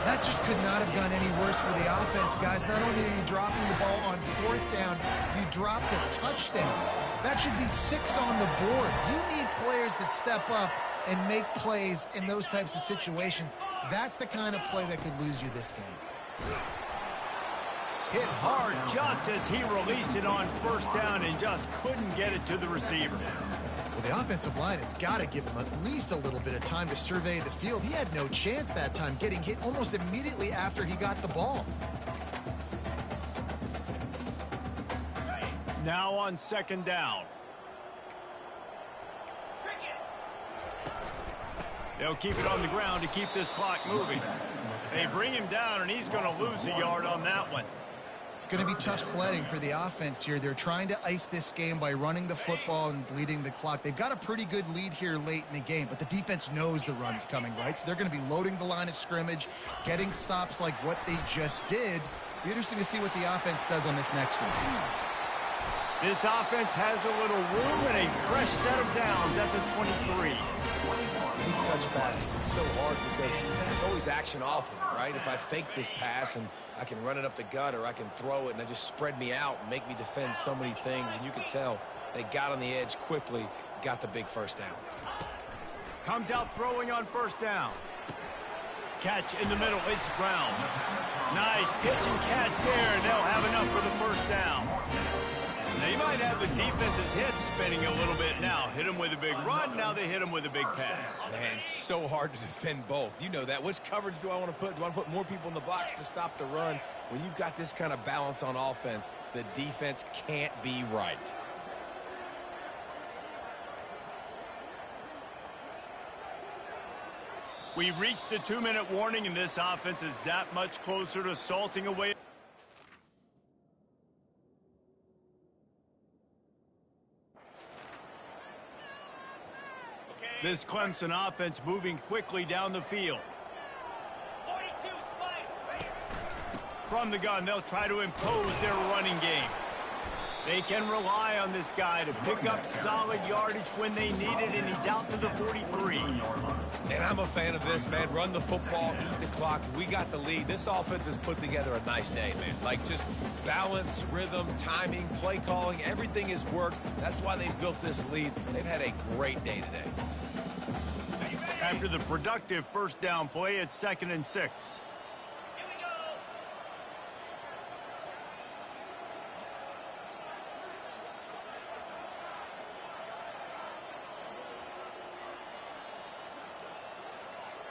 That just could not have gone any worse for the offense, guys. Not only are you dropping the ball on 4th down, you dropped a touchdown. That should be 6 on the board. You need players to step up and make plays in those types of situations. That's the kind of play that could lose you this game. Hit hard just as he released it on first down and just couldn't get it to the receiver. Well, the offensive line has got to give him at least a little bit of time to survey the field. He had no chance that time, getting hit almost immediately after he got the ball. Now on second down. They'll keep it on the ground to keep this clock moving. They bring him down, and he's going to lose a yard on that one. It's going to be tough sledding for the offense here. They're trying to ice this game by running the football and bleeding the clock. They've got a pretty good lead here late in the game, but the defense knows the run's coming, right? So they're going to be loading the line of scrimmage, getting stops like what they just did. Be interesting to see what the offense does on this next one. This offense has a little room and a fresh set of downs at the 23. These touch passes, it's so hard because there's always action off of it, right? If I fake this pass and I can run it up the gut, or I can throw it and it just spread me out and make me defend so many things, and you can tell they got on the edge quickly, got the big first down. Comes out throwing on first down. Catch in the middle, it's Brown. Nice pitch and catch there, and they'll have enough for the first down. They might have the defense's head spinning a little bit now. Hit him with a big run, now they hit him with a big pass. Man, it's so hard to defend both. You know that. Which coverage do I want to put? Do I want to put more people in the box to stop the run? When you've got this kind of balance on offense, the defense can't be right. We've reached the 2-minute warning, and this offense is that much closer to salting away. This Clemson offense moving quickly down the field. 42 spike. From the gun, they'll try to impose their running game. They can rely on this guy to pick up solid yardage when they need it, and he's out to the 43. And I'm a fan of this, man. Run the football, eat the clock. We got the lead. This offense has put together a nice day, man. Like, just balance, rhythm, timing, play calling, everything has worked. That's why they've built this lead. They've had a great day today. After the productive first down play, it's 2nd and 6.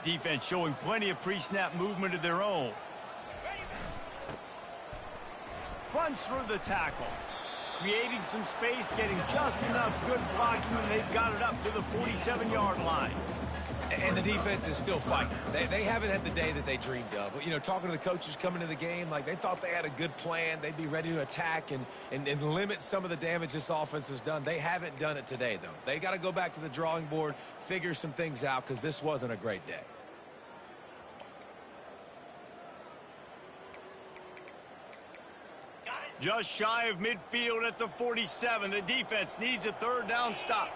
Defense showing plenty of pre-snap movement of their own. Runs through the tackle. Creating some space, getting just enough good blocking, and they've got it up to the 47-yard line. And the defense is still fighting. They haven't had the day that they dreamed of. You know, talking to the coaches coming to the game, like they thought they had a good plan. They'd be ready to attack and limit some of the damage this offense has done. They haven't done it today, though. They got to go back to the drawing board, figure some things out, because this wasn't a great day. Just shy of midfield at the 47. The defense needs a third down stop.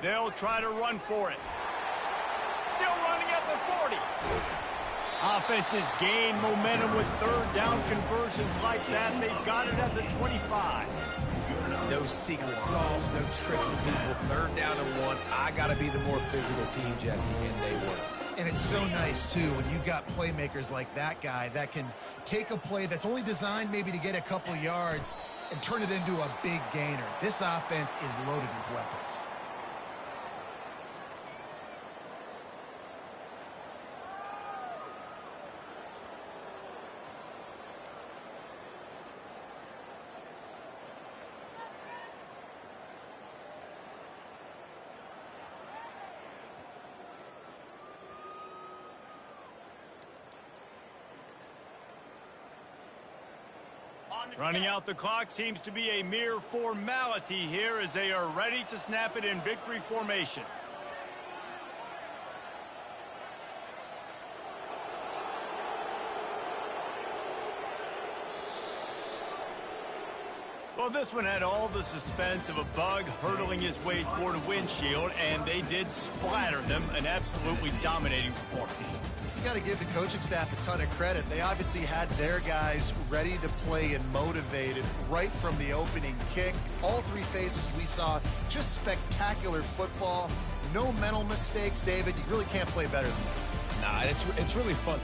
They'll try to run for it. Still running at the 40. Offenses gain momentum with third down conversions like that. They've got it at the 25. No secret sauce, no tricking people. Third down and 1. I got to be the more physical team, Jesse, and they were. And it's so nice, too, when you've got playmakers like that guy that can take a play that's only designed maybe to get a couple yards and turn it into a big gainer. This offense is loaded with weapons. Running out the clock seems to be a mere formality here as they are ready to snap it in victory formation. Well, this one had all the suspense of a bug hurtling his way toward a windshield, and they did splatter them. An absolutely dominating performance. You got to give the coaching staff a ton of credit. They obviously had their guys ready to play and motivated right from the opening kick. All three phases we saw just spectacular football. No mental mistakes, David. You really can't play better than that. Nah, it's really fun.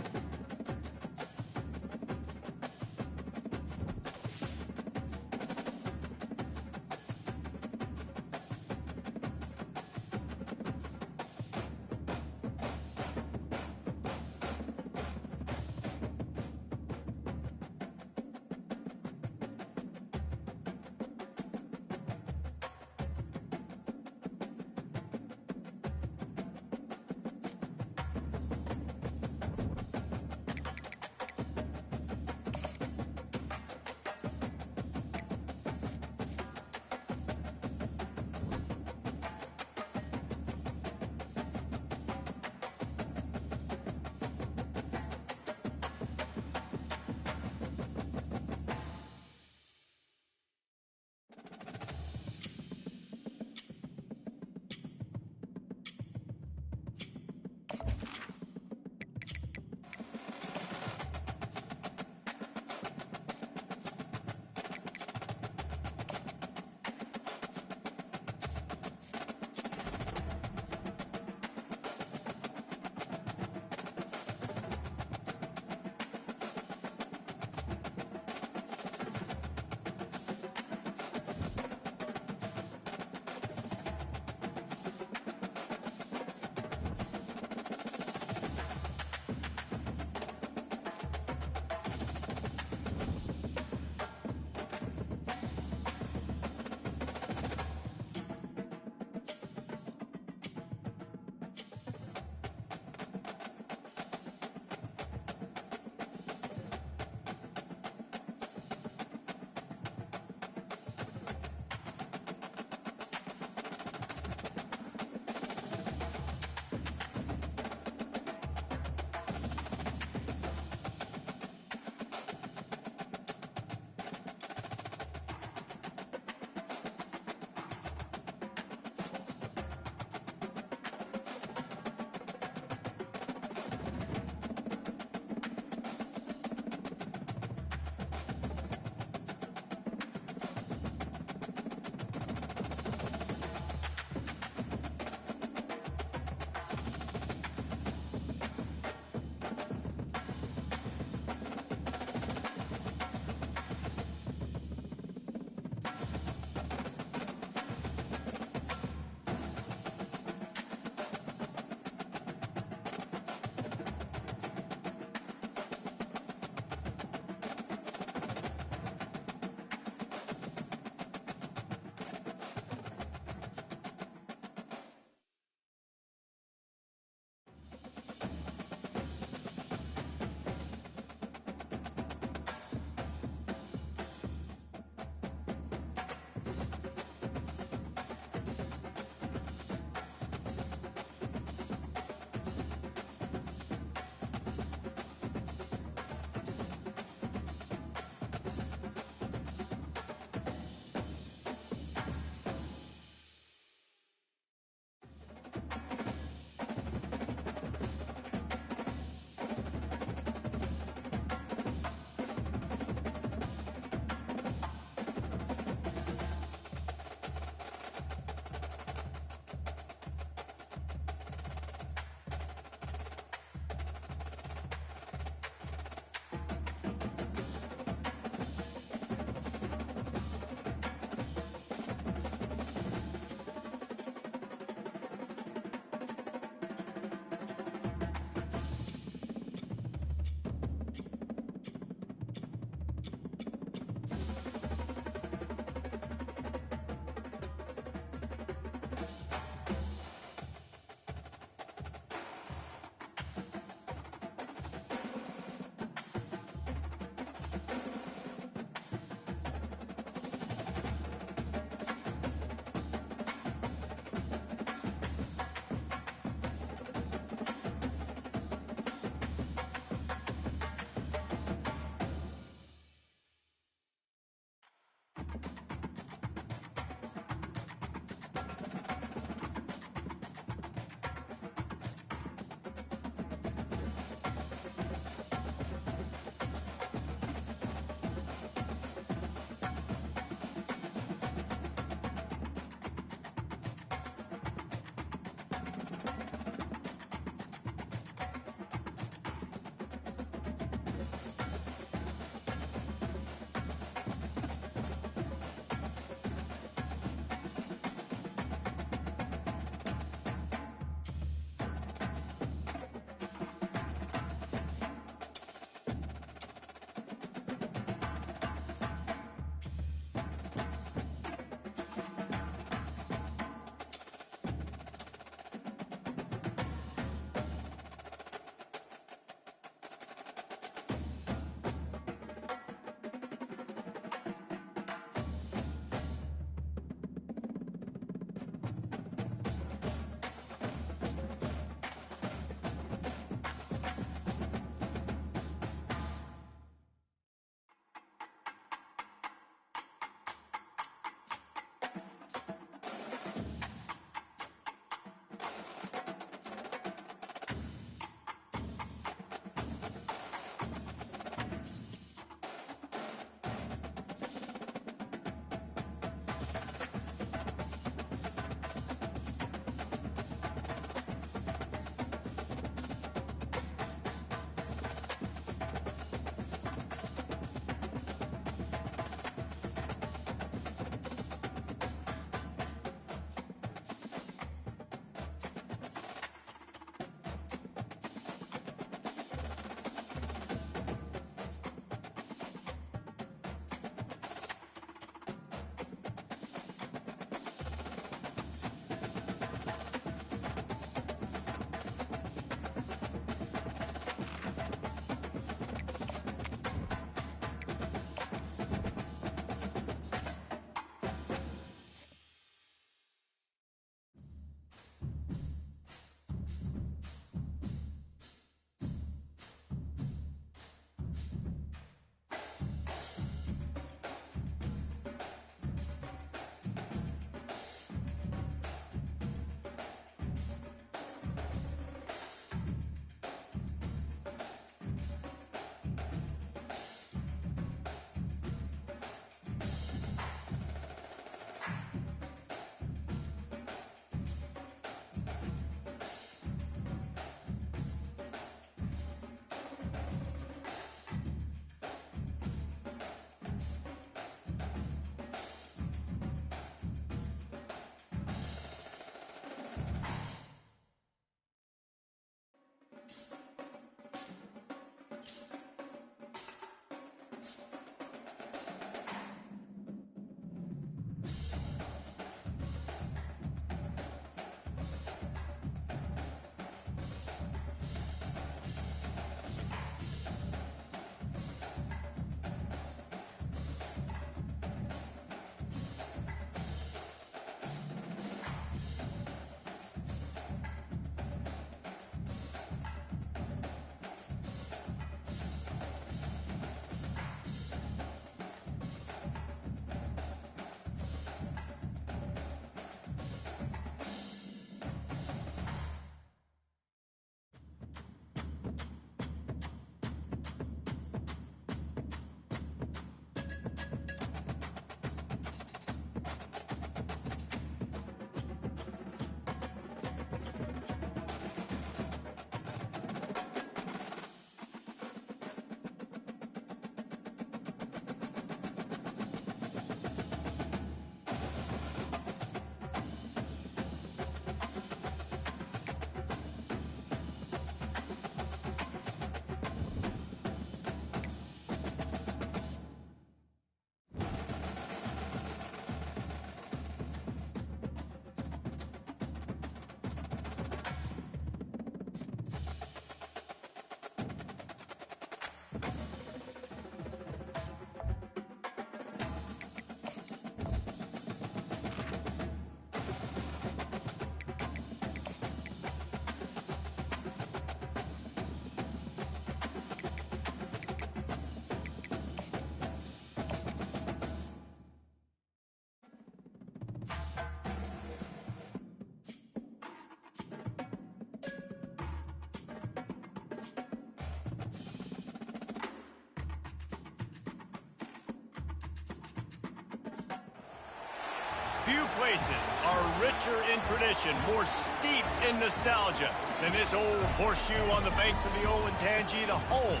Few places are richer in tradition, more steeped in nostalgia than this old horseshoe on the banks of the Olentangy, the home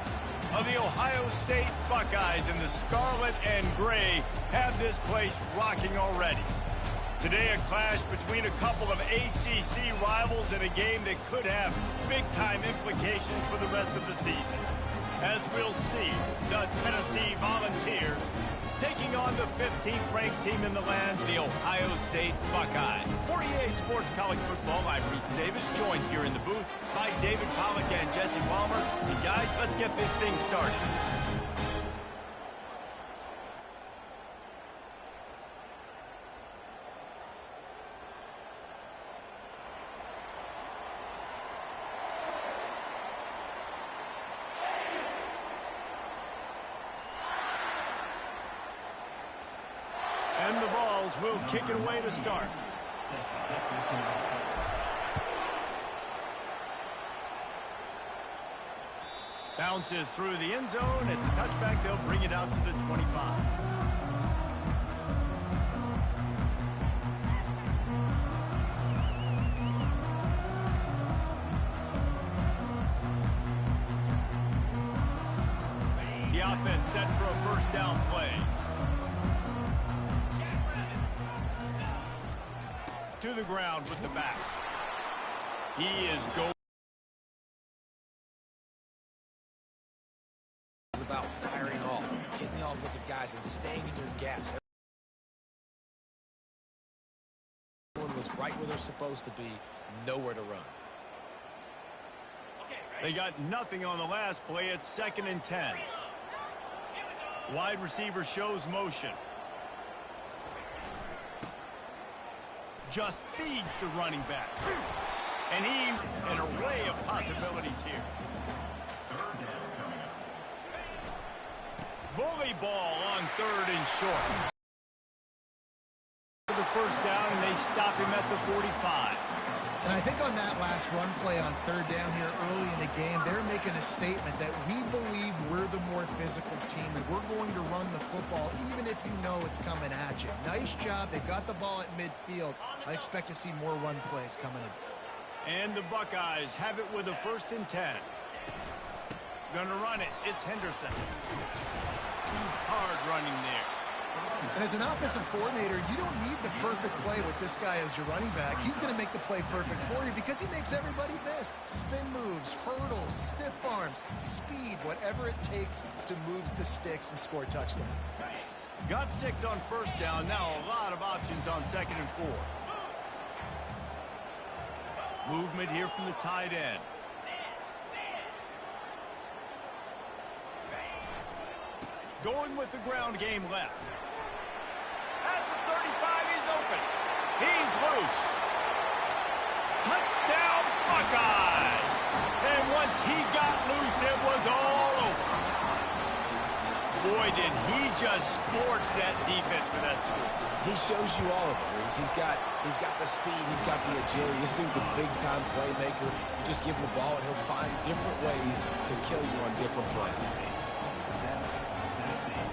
of the Ohio State Buckeyes, and the scarlet and gray have this place rocking already. Today, a clash between a couple of ACC rivals in a game that could have big-time implications for the rest of the season. As we'll see, the Tennessee Volunteers taking on the 15th ranked team in the land, the Ohio State Buckeyes. For EA Sports College Football, I'm Reese Davis, joined here in the booth by David Pollack and Jesse Walmer. And guys, let's get this thing started. And the Vols will kick it away to start. Bounces through the end zone. It's a touchback. They'll bring it out to the 25. The offense set for a first down play. To the ground with the back. He is going. It's about firing off, hitting the offensive guys and staying in your gaps. Everyone was right where they're supposed to be, nowhere to run. They got nothing on the last play. It's 2nd and 10. Wide receiver shows motion. Just feeds the running back. And he's an array of possibilities here. Bully ball on 3rd and short. The first down, and they stop him at the 45. And I think on that last run play on 3rd down here early in the game, they're making a statement that we believe we're the more physical team and we're going to run the football even if you know it's coming at you. Nice job. They got the ball at midfield. I expect to see more run plays coming in. And the Buckeyes have it with a 1st and 10. Gonna run it. It's Henderson. Hard running there. And as an offensive coordinator, you don't need the perfect play with this guy as your running back. He's going to make the play perfect for you because he makes everybody miss. Spin moves, hurdles, stiff arms, speed, whatever it takes to move the sticks and score touchdowns. Got 6 on 1st down. Now a lot of options on 2nd and 4. Movement here from the tight end. Going with the ground game left. At the 35, he's open. He's loose. Touchdown, Buckeyes! And once he got loose, it was all over. Boy, did he just scorch that defense for that score. He shows you all of it, Reese. He's got the speed, he's got the agility. This dude's a big-time playmaker. You just give him the ball, and he'll find different ways to kill you on different plays.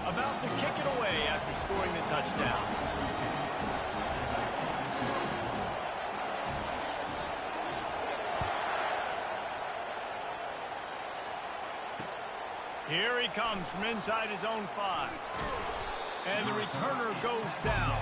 About to kick it away after scoring the touchdown. Here he comes from inside his own 5. And the returner goes down.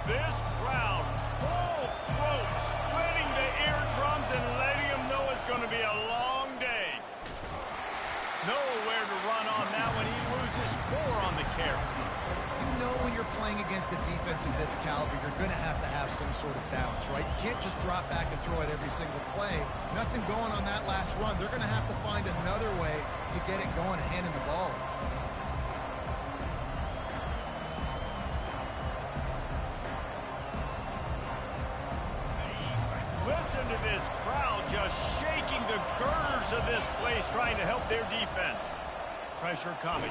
This crowd, full throat, splitting the eardrums and letting them know it's going to be a long day. Nowhere to run on that one. He loses 4 on the carry. You know when you're playing against a defense of this caliber, you're going to have some sort of balance, right? You can't just drop back and throw it every single play. Nothing going on that last run. They're going to have to find another way to get it going and handing the ball. Listen to this crowd just shaking the girders of this place, trying to help their defense. Pressure coming.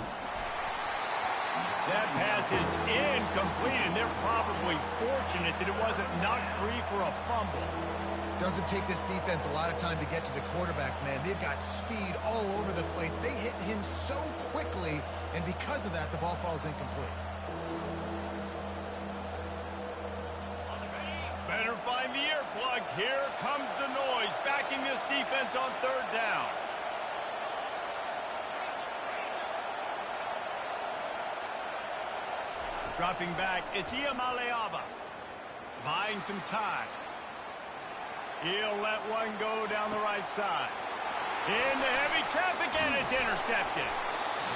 That pass is incomplete, and they're probably fortunate that it wasn't knocked free for a fumble. Doesn't take this defense a lot of time to get to the quarterback, man. They've got speed all over the place. They hit him so quickly, and because of that, the ball falls incomplete. Better find the earplugs. Here comes the noise, backing this defense on third down. Dropping back, it's Iamaleava. Buying some time. He'll let one go down the right side. Into heavy traffic, and it's intercepted.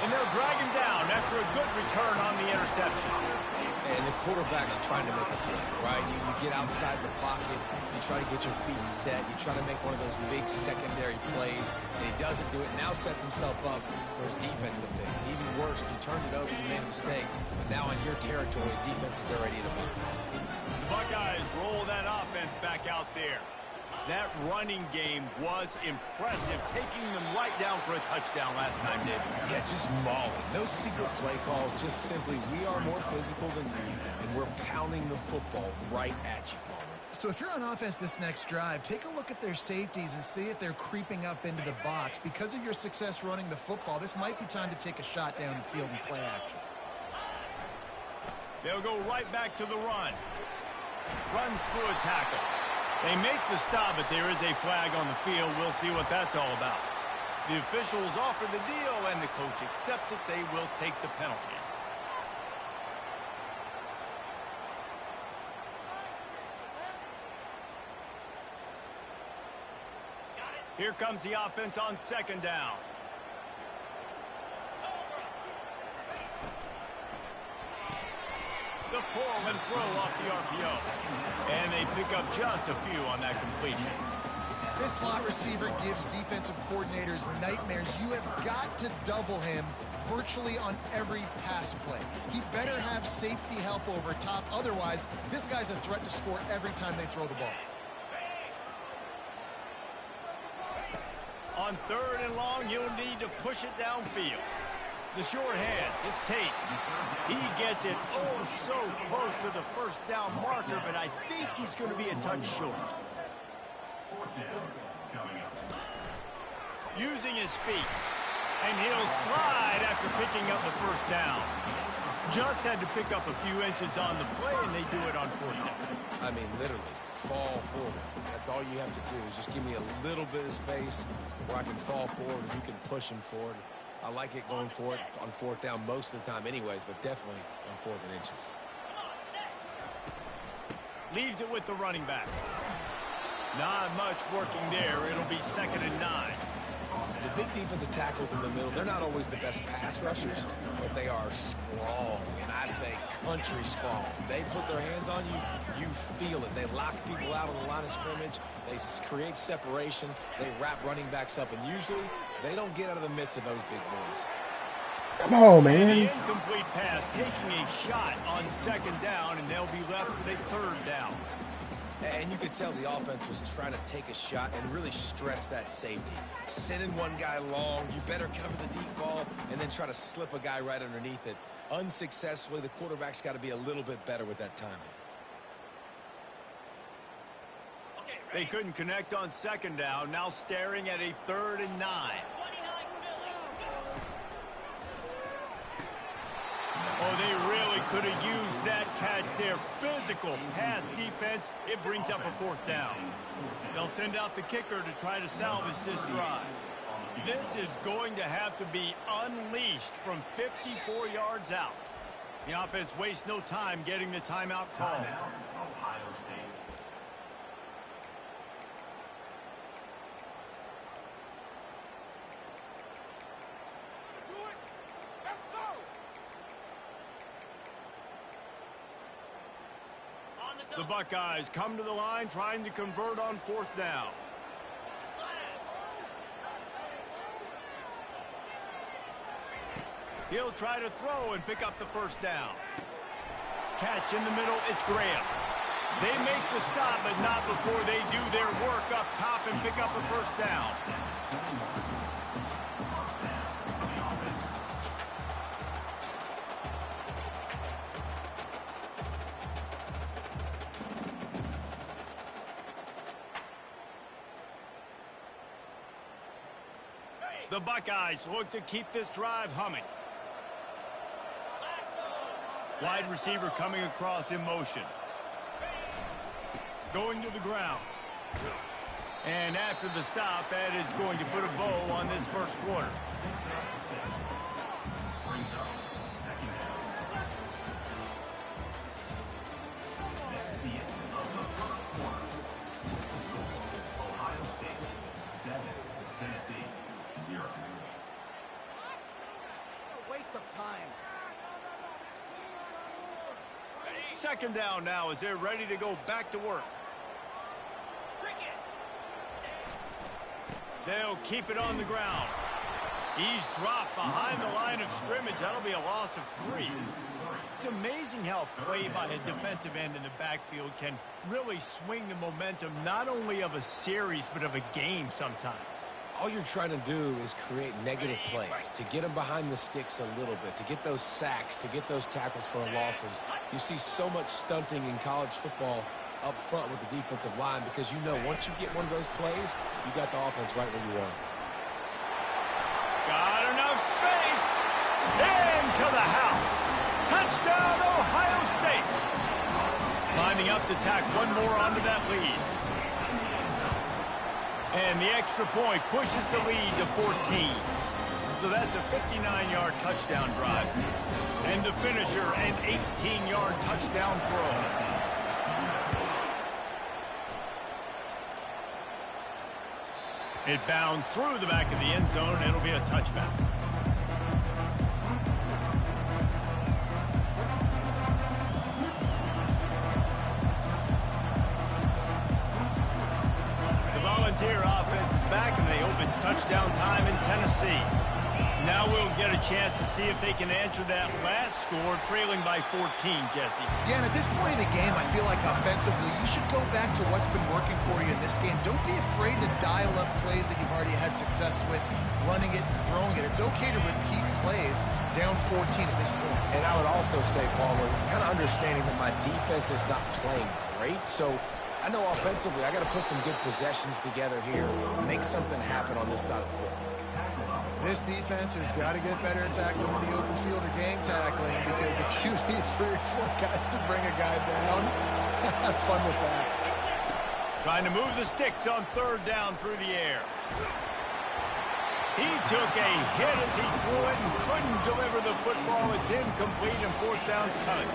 And they'll drag him down after a good return on the interception. And the quarterback's trying to make a play, right? You get outside the pocket, you try to get your feet set, you try to make one of those big secondary plays, and he doesn't do it. Now sets himself up for his defense to fit. Even worse, you turned it over, you made a mistake, but now in your territory, defense is already in a bind. The Buckeyes roll that offense back out there. That running game was impressive, taking them right down for a touchdown last time, David. Yeah, just mauling. No secret play calls, just simply we are more physical than you, and we're pounding the football right at you, Palmer. So if you're on offense this next drive, take a look at their safeties and see if they're creeping up into the box. Because of your success running the football, this might be time to take a shot down the field and play action. They'll go right back to the run. Runs through a tackle. They make the stop, but there is a flag on the field. We'll see what that's all about. The officials offer the deal, and the coach accepts it. They will take the penalty. Here comes the offense on second down. The pull and throw off the RPO. And they pick up just a few on that completion. This slot receiver gives defensive coordinators nightmares. You have got to double him virtually on every pass play. He better have safety help over top. Otherwise, this guy's a threat to score every time they throw the ball. On third and long, you'll need to push it downfield. The short hands, it's Tate. He gets it oh so close to the first down marker, but I think he's going to be a touch short. Using his feet, and he'll slide after picking up the first down. Just had to pick up a few inches on the play, and they do it on fourth down. I mean, literally, fall forward. That's all you have to do is just give me a little bit of space where I can fall forward and you can push him forward. I like it going for it on fourth down most of the time anyways, but definitely on fourth and inches. Leaves it with the running back. Not much working there. It'll be 2nd and 9. The big defensive tackles in the middle, they're not always the best pass rushers, but they are strong, and I say country strong. They put their hands on you, you feel it. They lock people out on the line of scrimmage. They create separation. They wrap running backs up, and usually they don't get out of the midst of those big boys. Come on, man. The incomplete pass taking a shot on 2nd down, and they'll be left with a 3rd down. And you could tell the offense was trying to take a shot and really stress that safety. Sending one guy long, you better cover the deep ball, and then try to slip a guy right underneath it. Unsuccessfully, the quarterback's got to be a little bit better with that timing. They couldn't connect on 2nd down, now staring at a 3rd and 9. Oh, they really could have used that catch there. Physical pass defense. It brings up a 4th down. They'll send out the kicker to try to salvage this drive. This is going to have to be unleashed from 54 yards out. The offense wastes no time getting the timeout call. The Buckeyes come to the line trying to convert on 4th down. He'll try to throw and pick up the 1st down. Catch in the middle, it's Graham. They make the stop, but not before they do their work up top and pick up a 1st down. The Buckeyes look to keep this drive humming. Wide receiver coming across in motion. Going to the ground. And after the stop, that is going to put a bow on this first quarter. That's the end of the first quarter. Ohio State 7, Tennessee 0. A waste of time. Second down now as they're ready to go back to work. They'll keep it on the ground. He's dropped behind the line of scrimmage. That'll be a loss of 3. It's amazing how play by a defensive end in the backfield can really swing the momentum not only of a series but of a game sometimes. All you're trying to do is create negative plays, to get them behind the sticks a little bit, to get those sacks, to get those tackles for losses. You see so much stunting in college football up front with the defensive line because you know once you get one of those plays, you got the offense right where you want it. Got enough space. Into the house. Touchdown, Ohio State. Lining up to tack one more onto that lead. And the extra point pushes the lead to 14. So that's a 59-yard touchdown drive. And the finisher, an 18-yard touchdown throw. It bounds through the back of the end zone, and it'll be a touchback. The Volunteer offense is back, and they hope it's touchdown time in Tennessee. Now we'll get a chance to see if they can answer that last score, trailing by 14, Jesse. Yeah, and at this point in the game, I feel like offensively, you should go back to what's been working for you in this game. Don't be afraid to dial up plays that you've already had success with, running it and throwing it. It's okay to repeat plays down 14 at this point. And I would also say, Palmer, kind of understanding that my defense is not playing great, so I know offensively I got to put some good possessions together here, make something happen on this side of the football. This defense has got to get better at tackling in the open field or game tackling, because if you need 3 or 4 guys to bring a guy down, have fun with that. Trying to move the sticks on third down through the air. He took a hit as he threw it and couldn't deliver the football. It's incomplete and fourth down's coming.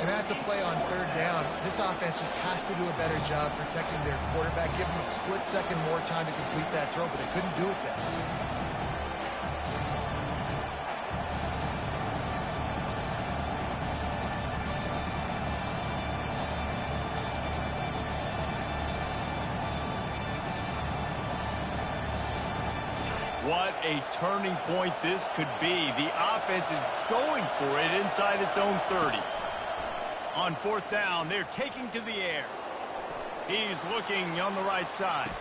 And that's a play on third down. This offense just has to do a better job protecting their quarterback, give them a split second more time to complete that throw, but they couldn't do it there. What a turning point this could be. The offense is going for it inside its own 30. On fourth down, they're taking to the air. He's looking on the right side.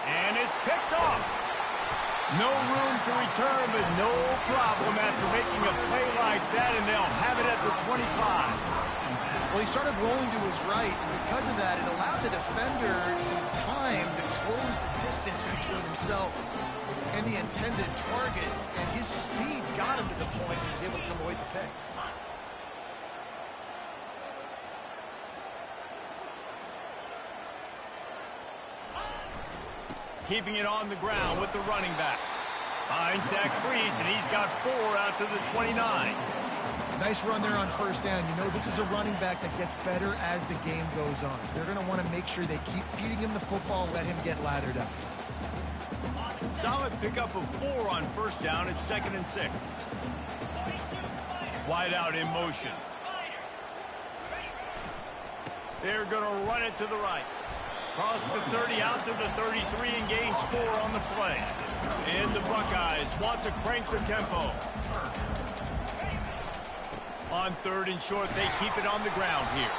And it's picked off. No room to return, but no problem after making a play like that, and they'll have it at the 25. Well, he started rolling to his right, and because of that, it allowed the defender some time to close the distance between himself and the intended target, and his speed got him to the point he was able to come away with the pick. Keeping it on the ground with the running back. Finds that crease, and he's got 4 out to the 29. Nice run there on first down. You know, this is a running back that gets better as the game goes on. So they're going to want to make sure they keep feeding him the football, let him get lathered up. Solid pickup of 4 on first down. It's 2nd and 6. Wide out in motion. They're going to run it to the right. Cross the 30 out to the 33 and gains 4 on the play. And the Buckeyes want to crank the tempo. On 3rd and short, they keep it on the ground here.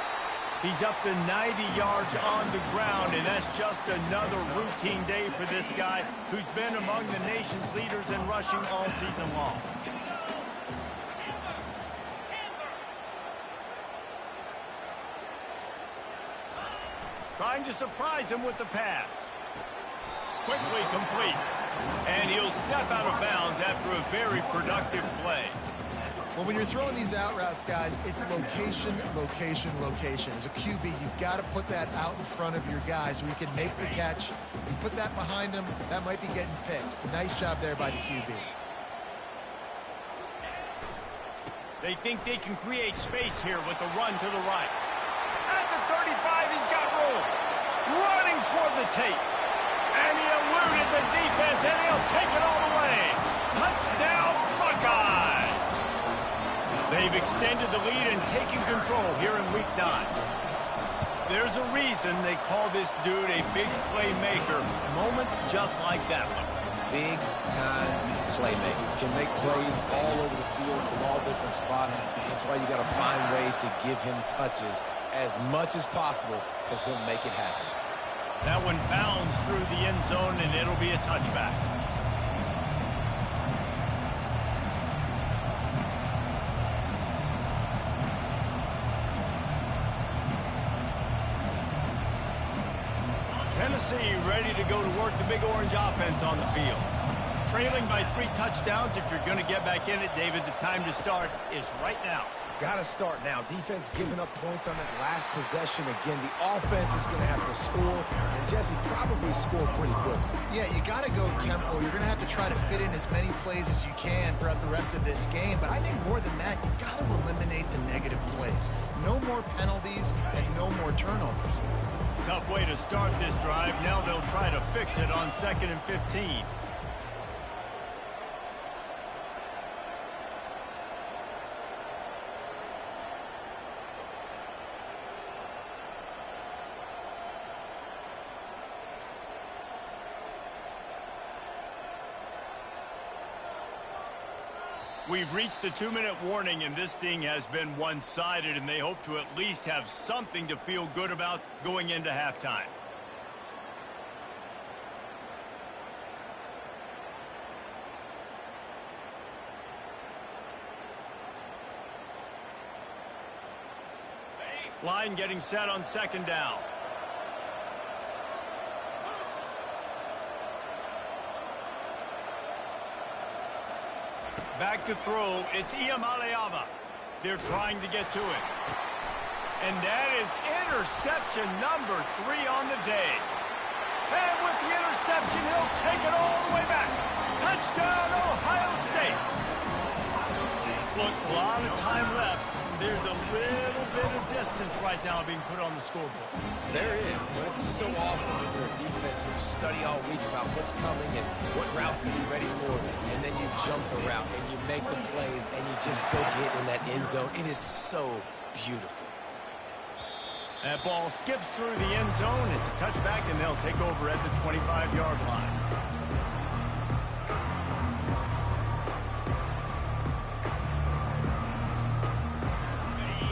He's up to 90 yards on the ground, and that's just another routine day for this guy who's been among the nation's leaders in rushing all season long. Trying to surprise him with the pass. Quickly complete. And he'll step out of bounds after a very productive play. Well, when you're throwing these out routes, guys, it's location, location, location. As a QB, you've got to put that out in front of your guy so he can make the catch. You put that behind him, that might be getting picked. Nice job there by the QB. They think they can create space here with a run to the right. At the 35, he's got room. Running toward the tape. And he eluded the defense, and he'll take it all the way. Touchdown, Buckeyes! They've extended the lead and taken control here in Week 9. There's a reason they call this dude a big playmaker. Moments just like that one. Big-time playmaker. Can make plays all over the field from all different spots. That's why you got to find ways to give him touches as much as possible because he'll make it happen. That one bounds through the end zone, and it'll be a touchback. Tennessee ready to go to work the Big Orange offense on the field. Trailing by 3 touchdowns. If you're going to get back in it, David, the time to start is right now. Got to start now. Defense giving up points on that last possession. Again, the offense is going to have to score, and Jesse probably score pretty quickly. Yeah, you got to go tempo. You're going to have to try to fit in as many plays as you can throughout the rest of this game. But I think more than that, you got to eliminate the negative plays. No more penalties and no more turnovers. Tough way to start this drive. Now they'll try to fix it on 2nd and 15. We've reached the 2-minute warning, and this thing has been one-sided, and they hope to at least have something to feel good about going into halftime. Line getting set on 2nd down. Back to throw. It's Iamaleava. They're trying to get to it. And that is interception number 3 on the day. And with the interception, he'll take it all the way back. Touchdown, Ohio State. Look, a lot of time left. There's a little bit of distance right now being put on the scoreboard. There is, but it's so awesome when you're a defense when you study all week about what's coming and what routes to be ready for, and then you jump the route and you make the plays and you just go get in that end zone. It is so beautiful. That ball skips through the end zone. It's a touchback, and they'll take over at the 25-yard line.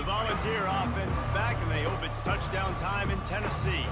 Volunteer offense is back, and they hope it's touchdown time in Tennessee.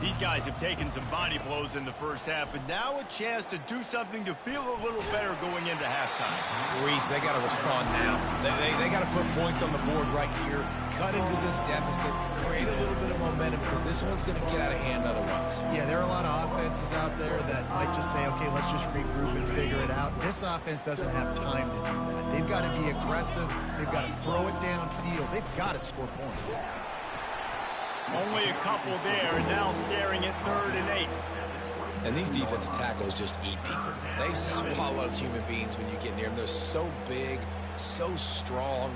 These guys have taken some body blows in the first half, but now a chance to do something to feel a little better going into halftime. Reese, they got to respond now. They got to put points on the board right here, cut into this deficit, create a little bit of momentum, because this one's going to get out of hand otherwise. Yeah, there are a lot of offenses out there that might just say, okay, let's just regroup and figure it out. This offense doesn't have time to do that. They've got to be aggressive. They've got to throw it downfield. They've got to score points. Only a couple there, and now staring at 3rd and 8. And these defensive tackles just eat people. They swallow human beings when you get near them. They're so big, so strong.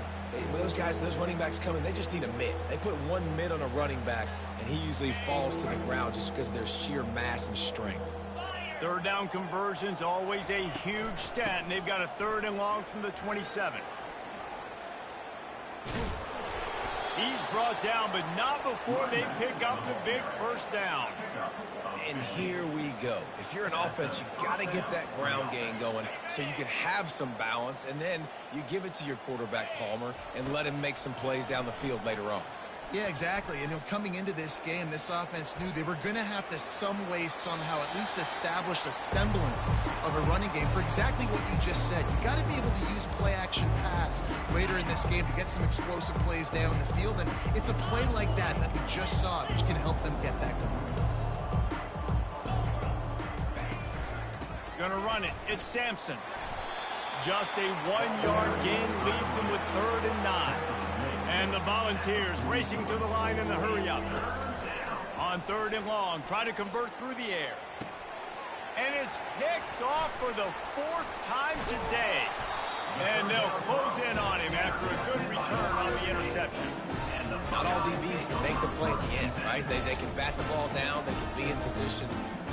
When those guys, those running backs come in, they just need a mitt. They put one mitt on a running back, and he usually falls to the ground just because of their sheer mass and strength. 3rd down conversion's always a huge stat, and they've got a 3rd and long from the 27. He's brought down, but not before they pick up the big first down. And here we go. If you're an offense, you got to get that ground game going so you can have some balance, and then you give it to your quarterback, Palmer, and let him make some plays down the field later on. Yeah, exactly. And coming into this game, this offense knew they were going to have to some way, somehow, at least establish a semblance of a running game for exactly what you just said. You got to be able to use play-action pass later in this game to get some explosive plays down the field. And it's a play like that we just saw, which can help them get that going. gonna run it. It's Sampson. Just a 1-yard gain leaves them with 3rd and 9. And the Volunteers racing to the line in a hurry-up. On 3rd and long, try to convert through the air. And it's picked off for the 4th time today. And they'll close in on him after a good return on the interception. Not all DBs can make the play at the end, right? They can bat the ball down. They can be in position.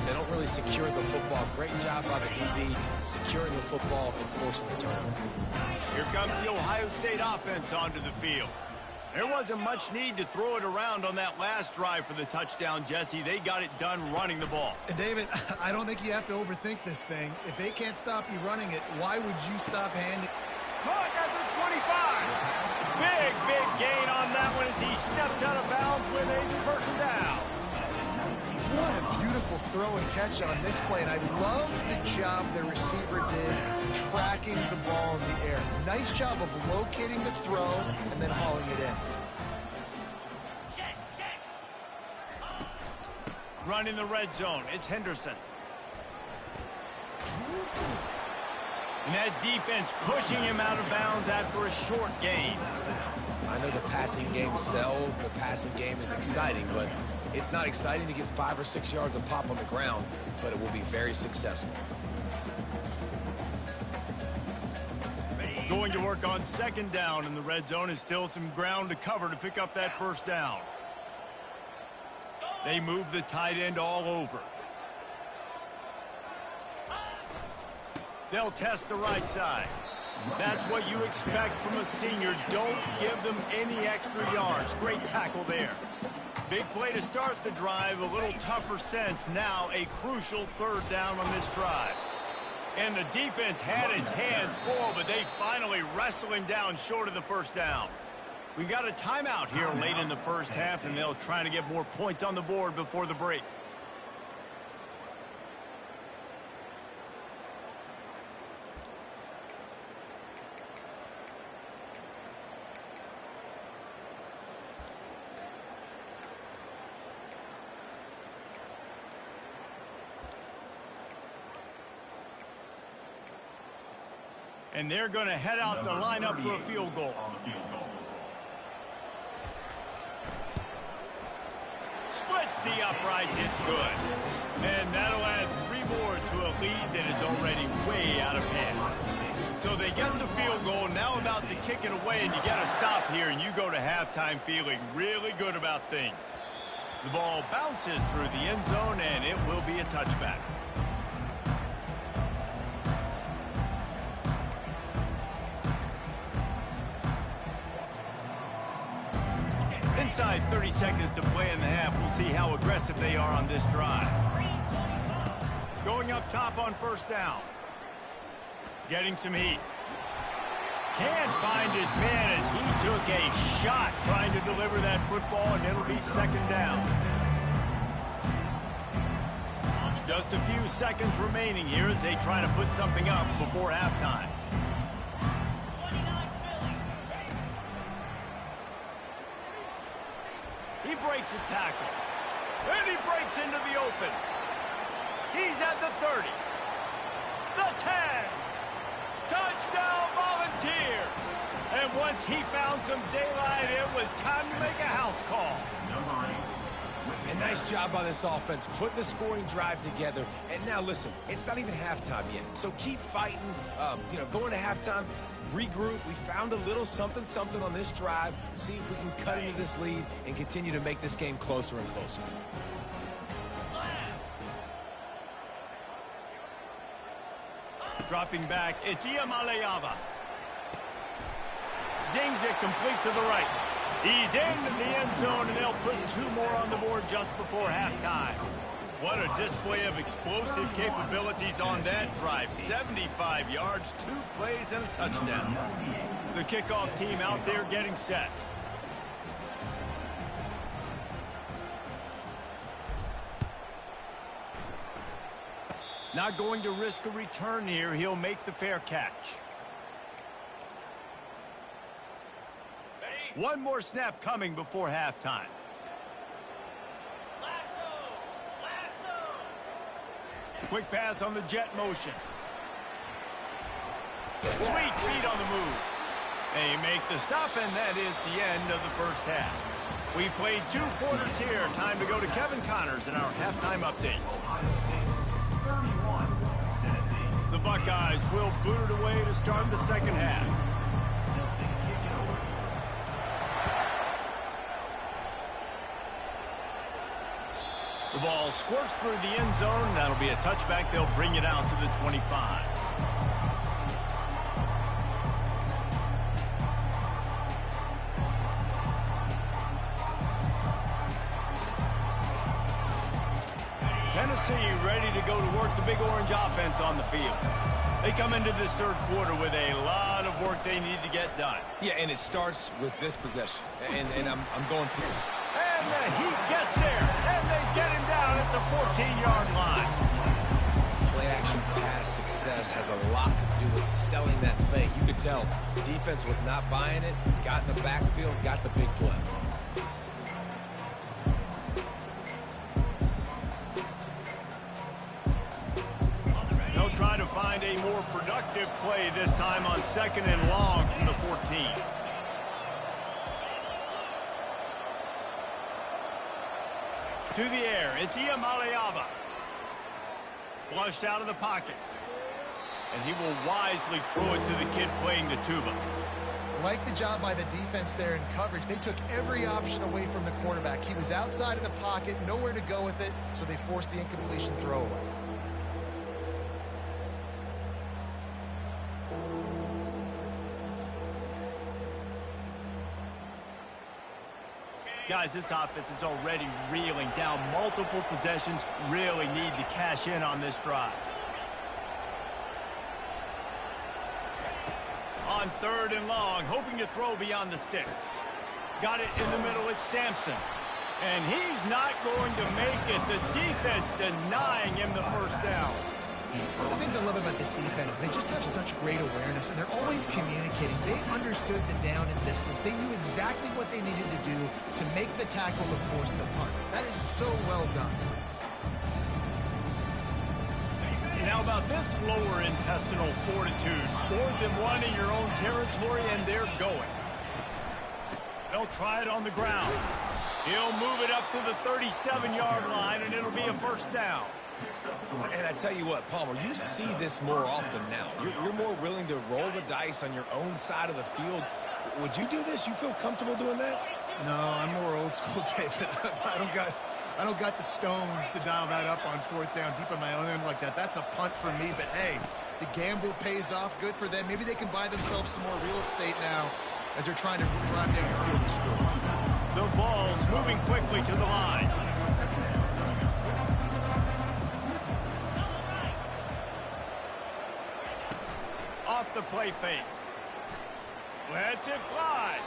They don't really secure the football. Great job by the DB securing the football and forcing the turnover. Here comes the Ohio State offense onto the field. There wasn't much need to throw it around on that last drive for the touchdown, Jesse. They got it done running the ball. And David, I don't think you have to overthink this thing. If they can't stop you running it, why would you stop handing? Caught at the 25. Big gain on that one as he stepped out of bounds with a first down. What a beautiful throw and catch on this play, and I love the job the receiver did tracking the ball in the air. Nice job of locating the throw and then hauling it in. Running the red zone, it's Henderson. And that defense pushing him out of bounds after a short gain. I know the passing game sells, the passing game is exciting, but it's not exciting to get 5 or 6 yards of pop on the ground, but it will be very successful. Going to work on 2nd down in the red zone, and still some ground to cover to pick up that first down. They move the tight end all over. They'll test the right side. That's what you expect from a senior. Don't give them any extra yards. Great tackle there. Big play to start the drive. A little tougher sense. Now a crucial 3rd down on this drive. And the defense had its hands full, but they finally wrestle him down short of the first down. We got a timeout here late in the first half, and they'll try to get more points on the board before the break. And they're going to head out to line up for a field goal. Splits the uprights, it's good. And that'll add 3 more to a lead that is already way out of hand. So they get the field goal, now about to kick it away, and you got to stop here, and you go to halftime feeling really good about things. The ball bounces through the end zone, and it will be a touchback. Inside 30 seconds to play in the half. We'll see how aggressive they are on this drive. Going up top on 1st down. Getting some heat. Can't find his man as he took a shot trying to deliver that football, and it'll be 2nd down. Just a few seconds remaining here as they try to put something up before halftime. He breaks a tackle. And he breaks into the open. He's at the 30. The 10. Touchdown Volunteers. And once he found some daylight, it was time to make a house call. And nice job by this offense, putting the scoring drive together. And now listen, it's not even halftime yet, so keep fighting. Going to halftime, regroup. We found a little something on this drive. See if we can cut into this lead and continue to make this game closer and closer. Dropping back, it's Iamaleava. Zings it complete to the right. He's in the end zone, and they'll put 2 more on the board just before halftime. What a display of explosive capabilities on that drive. 75 yards, 2 plays, and a touchdown. The kickoff team out there getting set. Not going to risk a return here. He'll make the fair catch. One more snap coming before halftime. Quick pass on the jet motion. Sweet feet on the move. They make the stop, and that is the end of the first half. We played 2 quarters here. Time to go to Kevin Connors in our halftime update. The Buckeyes will boot it away to start the second half. The ball squirts through the end zone. That'll be a touchback. They'll bring it out to the 25. Tennessee ready to go to work the Big Orange offense on the field. They come into this third quarter with a lot of work they need to get done. Yeah, and it starts with this possession. And I'm going... And the Heat gets there, and they get him down at the 14-yard line. Play-action pass success has a lot to do with selling that fake. You could tell defense was not buying it, got in the backfield, got the big play. They'll try to find a more productive play this time on 2nd and long from the 14. To the air, it's Iamaleava. Flushed out of the pocket. And he will wisely throw it to the kid playing the tuba. Like the job by the defense there in coverage. They took every option away from the quarterback. He was outside of the pocket, nowhere to go with it, so they forced the incompletion throwaway. Guys, this offense is already reeling down multiple possessions. Really need to cash in on this drive. On 3rd and long, hoping to throw beyond the sticks. Got it in the middle, it's Sampson. And he's not going to make it. The defense denying him the first down. The things I love about this defense is they just have such great awareness, and they're always communicating. They understood the down and distance. They knew exactly what they needed to do to make the tackle to force the punt. That is so well done. And how about this lower intestinal fortitude? 4th and 1 in your own territory, and they're going. They'll try it on the ground. He'll move it up to the 37-yard line, and it'll be a first down. And I tell you what, Palmer, you see this more often now. You're more willing to roll the dice on your own side of the field. Would you do this? You feel comfortable doing that? No, I'm more old school, David. I don't got the stones to dial that up on 4th down deep on my own end like that. That's a punt for me, but hey, the gamble pays off. Good for them. Maybe they can buy themselves some more real estate now as they're trying to drive down the field and score. The Vols moving quickly to the line. Off the play fake. Lets it fly.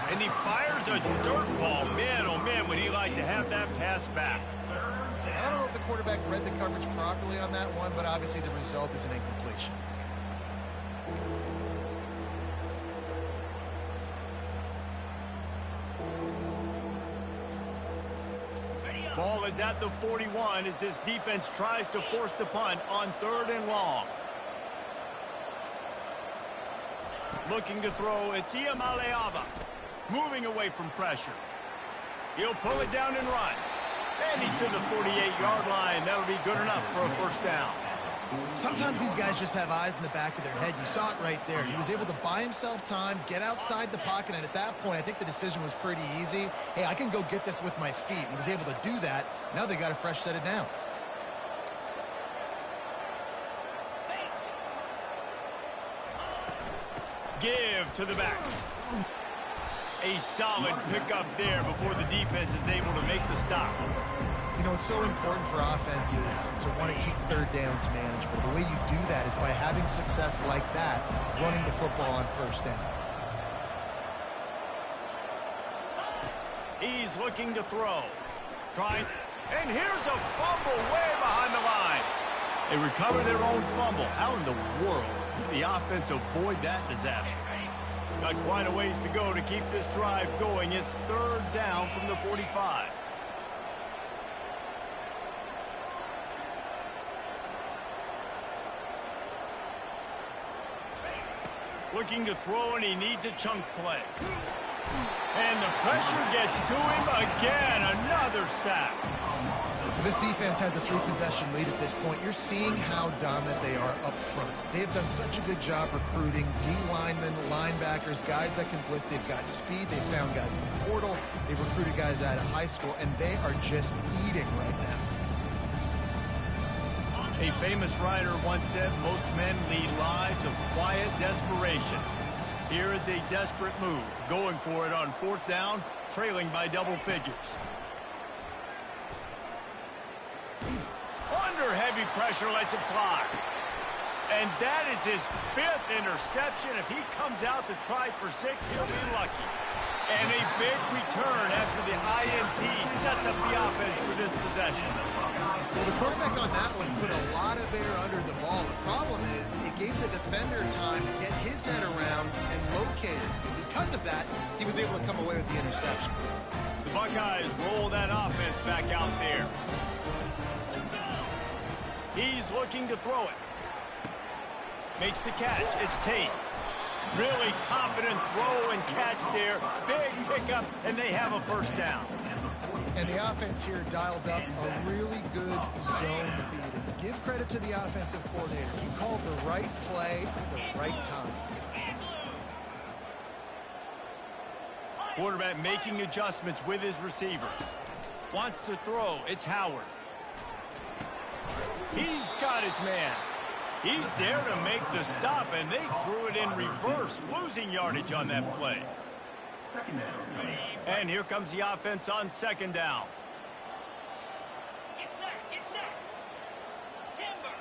And he fires a dirt ball. Man, oh man, would he like to have that pass back. I don't know if the quarterback read the coverage properly on that one, but obviously the result is an incompletion. Ball is at the 41 as this defense tries to force the punt on 3rd and long. Looking to throw, it's Iamaleava. Moving away from pressure. He'll pull it down and run. And he's to the 48-yard line. That'll be good enough for a first down. Sometimes these guys just have eyes in the back of their head. You saw it right there. He was able to buy himself time, get outside the pocket, and at that point, I think the decision was pretty easy. Hey, I can go get this with my feet. He was able to do that. Now they got a fresh set of downs. Give to the back. A solid pickup there before the defense is able to make the stop. You know, it's so important for offenses to want to keep 3rd downs manageable. The way you do that is by having success like that, running the football on 1st down. He's looking to throw. Trying. And here's a fumble way behind the line. They recover their own fumble. How in the world did the offense avoid that disaster? Got quite a ways to go to keep this drive going. It's 3rd down from the 45. Looking to throw, and he needs a chunk play. And the pressure gets to him again. Another sack. This defense has a 3-possession lead at this point. You're seeing how dominant they are up front. They have done such a good job recruiting D-linemen, linebackers, guys that can blitz. They've got speed. They've found guys in the portal. They've recruited guys out of high school, and they are just eating right now. A famous writer once said, most men lead lives of quiet desperation. Here is a desperate move, going for it on 4th down, trailing by double figures. Under heavy pressure, lets it fly. And that is his 5th interception. If he comes out to try for 6, he'll be lucky. And a big return after the INT sets up the offense for this possession. Well, the quarterback on that one put a lot of air under the ball. The problem is it gave the defender time to get his head around and locate it. And because of that, he was able to come away with the interception. The Buckeyes roll that offense back out there. He's looking to throw it. Makes the catch. It's Tate. Really confident throw and catch there. Big pickup, and they have a 1st down. And the offense here dialed up a really good zone beating. Give credit to the offensive coordinator. He called the right play at the right time. Quarterback making adjustments with his receivers. Wants to throw. It's Howard. He's got his man. He's there to make the stop, and they threw it in reverse, losing yardage on that play. And here comes the offense on 2nd down. Get set. Timber.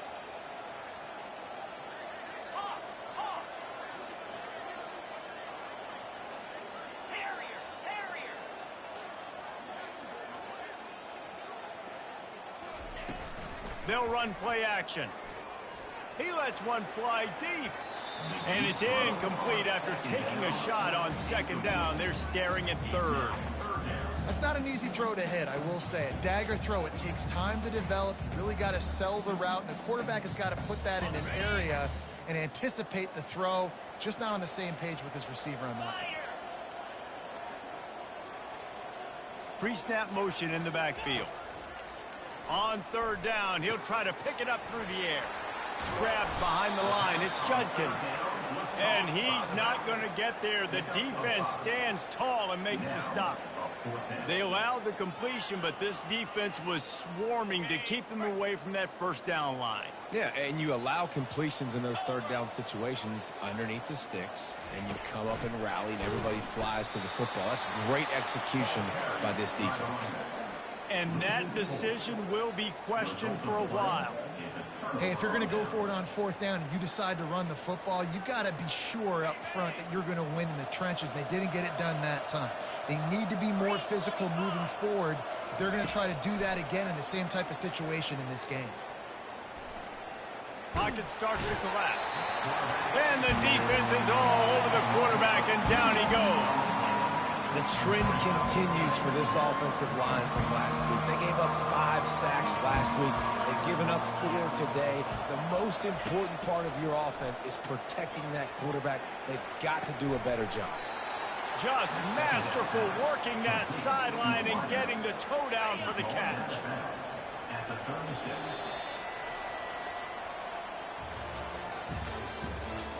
Hawk. Terrier. They'll run play action. He lets one fly deep. And it's incomplete after taking a shot on 2nd down. They're staring at 3rd. That's not an easy throw to hit, I will say it. Dagger throw, it takes time to develop. You really got to sell the route. The quarterback has got to put that in an area and anticipate the throw. Just not on the same page with his receiver on that. Pre-snap motion in the backfield. On 3rd down, he'll try to pick it up through the air. Grabbed behind the line. It's Judkins. And he's not going to get there. The defense stands tall and makes the stop. They allowed the completion, but this defense was swarming to keep them away from that 1st down line. Yeah, and you allow completions in those 3rd down situations underneath the sticks, and you come up and rally, and everybody flies to the football. That's great execution by this defense. And that decision will be questioned for a while. Hey, if you're going to go for it on 4th down and you decide to run the football, you've got to be sure up front that you're going to win in the trenches. They didn't get it done that time. They need to be more physical moving forward. They're going to try to do that again in the same type of situation in this game. Pocket starts to collapse. And the defense is all over the quarterback, and down he goes. The trend continues for this offensive line from last week. They gave up 5 sacks last week. They've given up 4 today. The most important part of your offense is protecting that quarterback. They've got to do a better job. Just masterful working that sideline and getting the toe down for the catch. At the 36.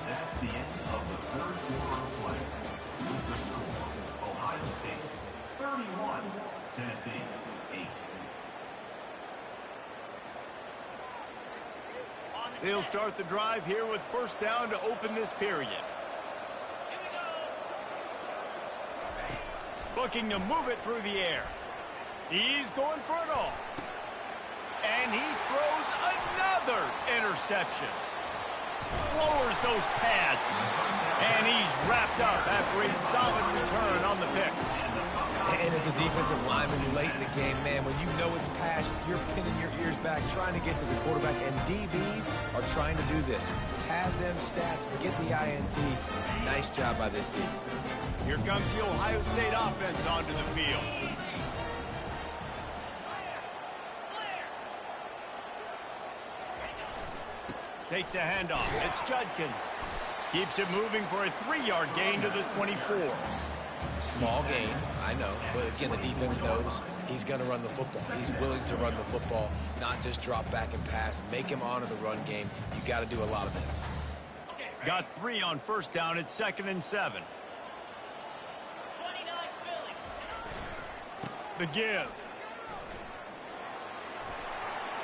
That's the end of the 3rd quarter of play. With the score, Ohio State 31, Tennessee 8. They'll start the drive here with 1st down to open this period. Looking to move it through the air. He's going for it all. And he throws another interception. Lowers those pads. And he's wrapped up after a solid return on the pick. And as a defensive lineman late in the game, man, when you know it's passed, you're pinning your ears back, trying to get to the quarterback, and DBs are trying to do this. Pad them stats, get the INT. Nice job by this team. Here comes the Ohio State offense onto the field. Takes the handoff. It's Judkins. Keeps it moving for a 3-yard gain to the 24. Small gain, I know. But again, the defense knows he's going to run the football. He's willing to run the football, not just drop back and pass. Make him honor the run game. You got to do a lot of this. Got 3 on first down at 2nd and 7. 29 Philly. The give.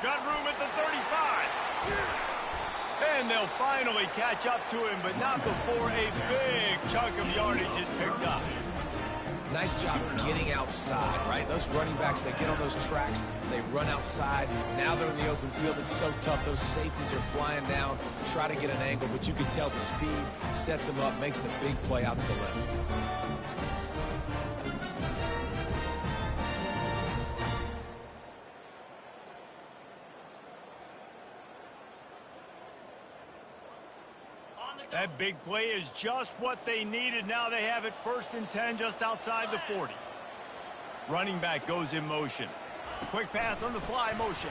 Got room at the 35. And they'll finally catch up to him, but not before a big chunk of yardage is picked up. Nice job getting outside, right? Those running backs, they get on those tracks, they run outside. Now they're in the open field. It's so tough. Those safeties are flying down, try to get an angle, but you can tell the speed sets them up, makes the big play out to the left. That big play is just what they needed. Now they have it 1st and 10 just outside the 40. Running back goes in motion. Quick pass on the fly motion.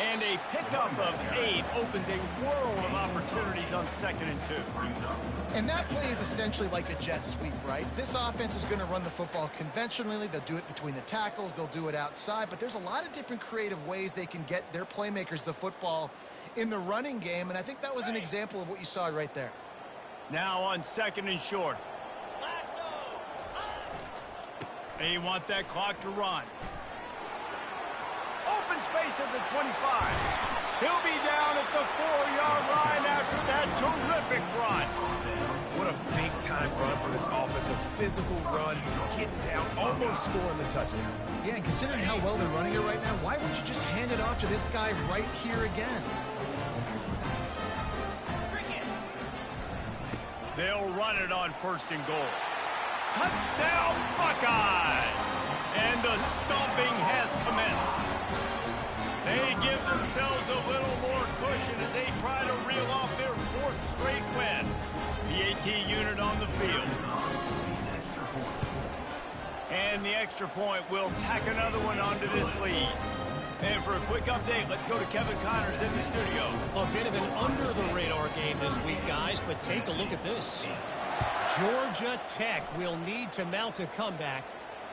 And a pickup of 8 opens a world of opportunities on 2nd and 2. And that play is essentially like the jet sweep, right? This offense is going to run the football conventionally. They'll do it between the tackles. They'll do it outside. But there's a lot of different creative ways they can get their playmakers the football in the running game. And I think that was an example of what you saw right there. Now on 2nd and short. Lasso. They want that clock to run. Open space at the 25. He'll be down at the 4-yard line after that terrific run. What a big-time run for this offense. A physical run, getting down, almost scoring the touchdown. Yeah, and considering how well they're running it right now, why wouldn't you just hand it off to this guy right here again? They'll run it on 1st and goal. Touchdown, Buckeyes! And the stomping has commenced. They give themselves a little more cushion as they try to reel off their 4th straight win. The AT unit on the field. And the extra point will tack another one onto this lead. And for a quick update, let's go to Kevin Connors in the studio. A bit of an under-the-radar game this week, guys, but take a look at this. Georgia Tech will need to mount a comeback,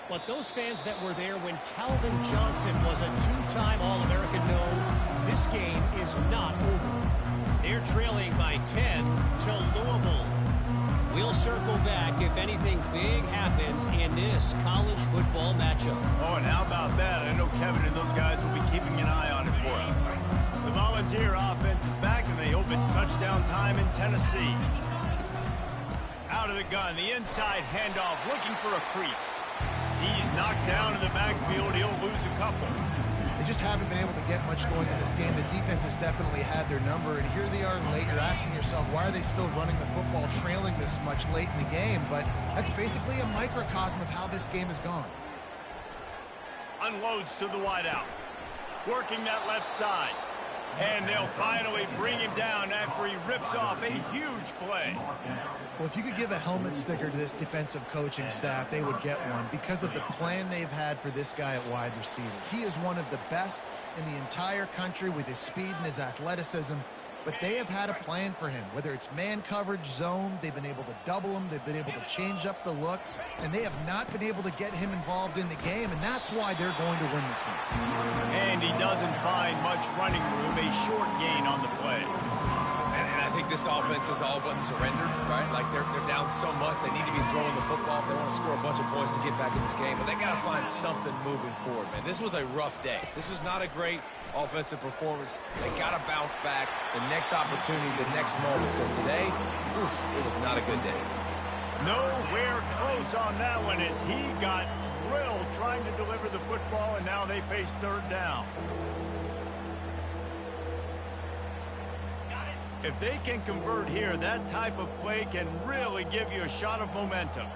but those fans that were there when Calvin Johnson was a 2-time All-American know this game is not over. They're trailing by 10 to Louisville. We'll circle back if anything big happens in this college football matchup. Oh, and how about that? I know Kevin and those guys will be keeping an eye on it for us. The Volunteer offense is back, and they hope it's touchdown time in Tennessee. Out of the gun, the inside handoff, looking for a crease. He's knocked down in the backfield. He'll lose a couple. They just haven't been able to get much going in this game. The defense has definitely had their number, and here they are late. You're asking yourself, why are they still running the football, trailing this much late in the game? But that's basically a microcosm of how this game has gone. Unloads to the wideout. Working that left side. And they'll finally bring him down after he rips off a huge play. Well, if you could give a helmet sticker to this defensive coaching staff, they would get one because of the plan they've had for this guy at wide receiver. He is one of the best in the entire country with his speed and his athleticism, but they have had a plan for him. Whether it's man coverage, zone, they've been able to double him, they've been able to change up the looks, and they have not been able to get him involved in the game, and that's why they're going to win this one. And he doesn't find much running room, a short gain on the play. And I think this offense is all but surrendered, right? Like they're down so much, they need to be throwing the football if they want to score a bunch of points to get back in this game. But they got to find something moving forward, man. This was a rough day. This was not a great offensive performance. They got to bounce back the next opportunity, the next moment. Because today, oof, it was not a good day. Nowhere close on that one as he got drilled trying to deliver the football, and now they face 3rd down. If they can convert here, that type of play can really give you a shot of momentum.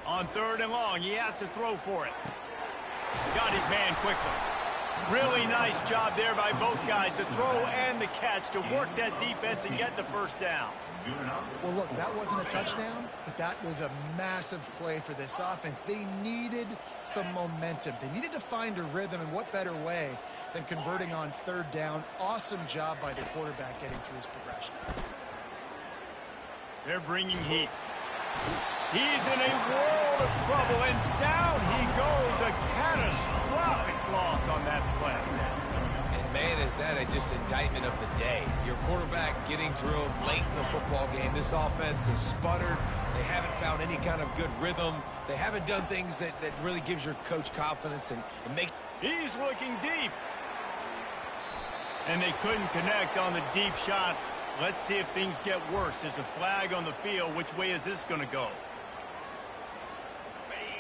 On 3rd and long, he has to throw for it. Got his man quickly. Really nice job there by both guys to throw and the catch to work that defense and get the first down. Well, look, that wasn't a touchdown, but that was a massive play for this offense. They needed some momentum. They needed to find a rhythm, and what better way than converting on third down. Awesome job by the quarterback getting through his progression. They're bringing heat. He's in a world of trouble, and down he goes. A catastrophic loss on that play. And man, is that just indictment of the day. Your quarterback getting drilled late in the football game. This offense has sputtered. They haven't found any kind of good rhythm. They haven't done things that really gives your coach confidence and make. He's looking deep. And they couldn't connect on the deep shot. Let's see if things get worse. There's a flag on the field. Which way is this going to go?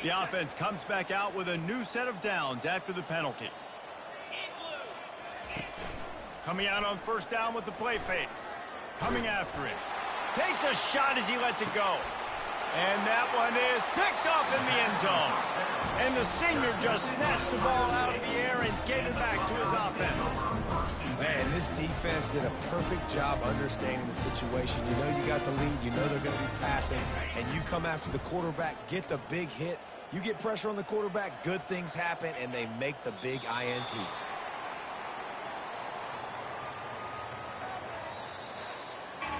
The offense comes back out with a new set of downs after the penalty. Coming out on first down with the play fake. Coming after him. Takes a shot as he lets it go. And that one is picked off in the end zone. And the senior just snatched the ball out of the air and gave it back to his offense. Man, this defense did a perfect job understanding the situation. You know you got the lead. You know they're going to be passing. And you come after the quarterback, get the big hit. You get pressure on the quarterback, good things happen, and they make the big INT.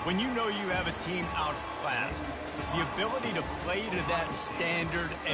When you know you have a team outclassed, the ability to play to that standard and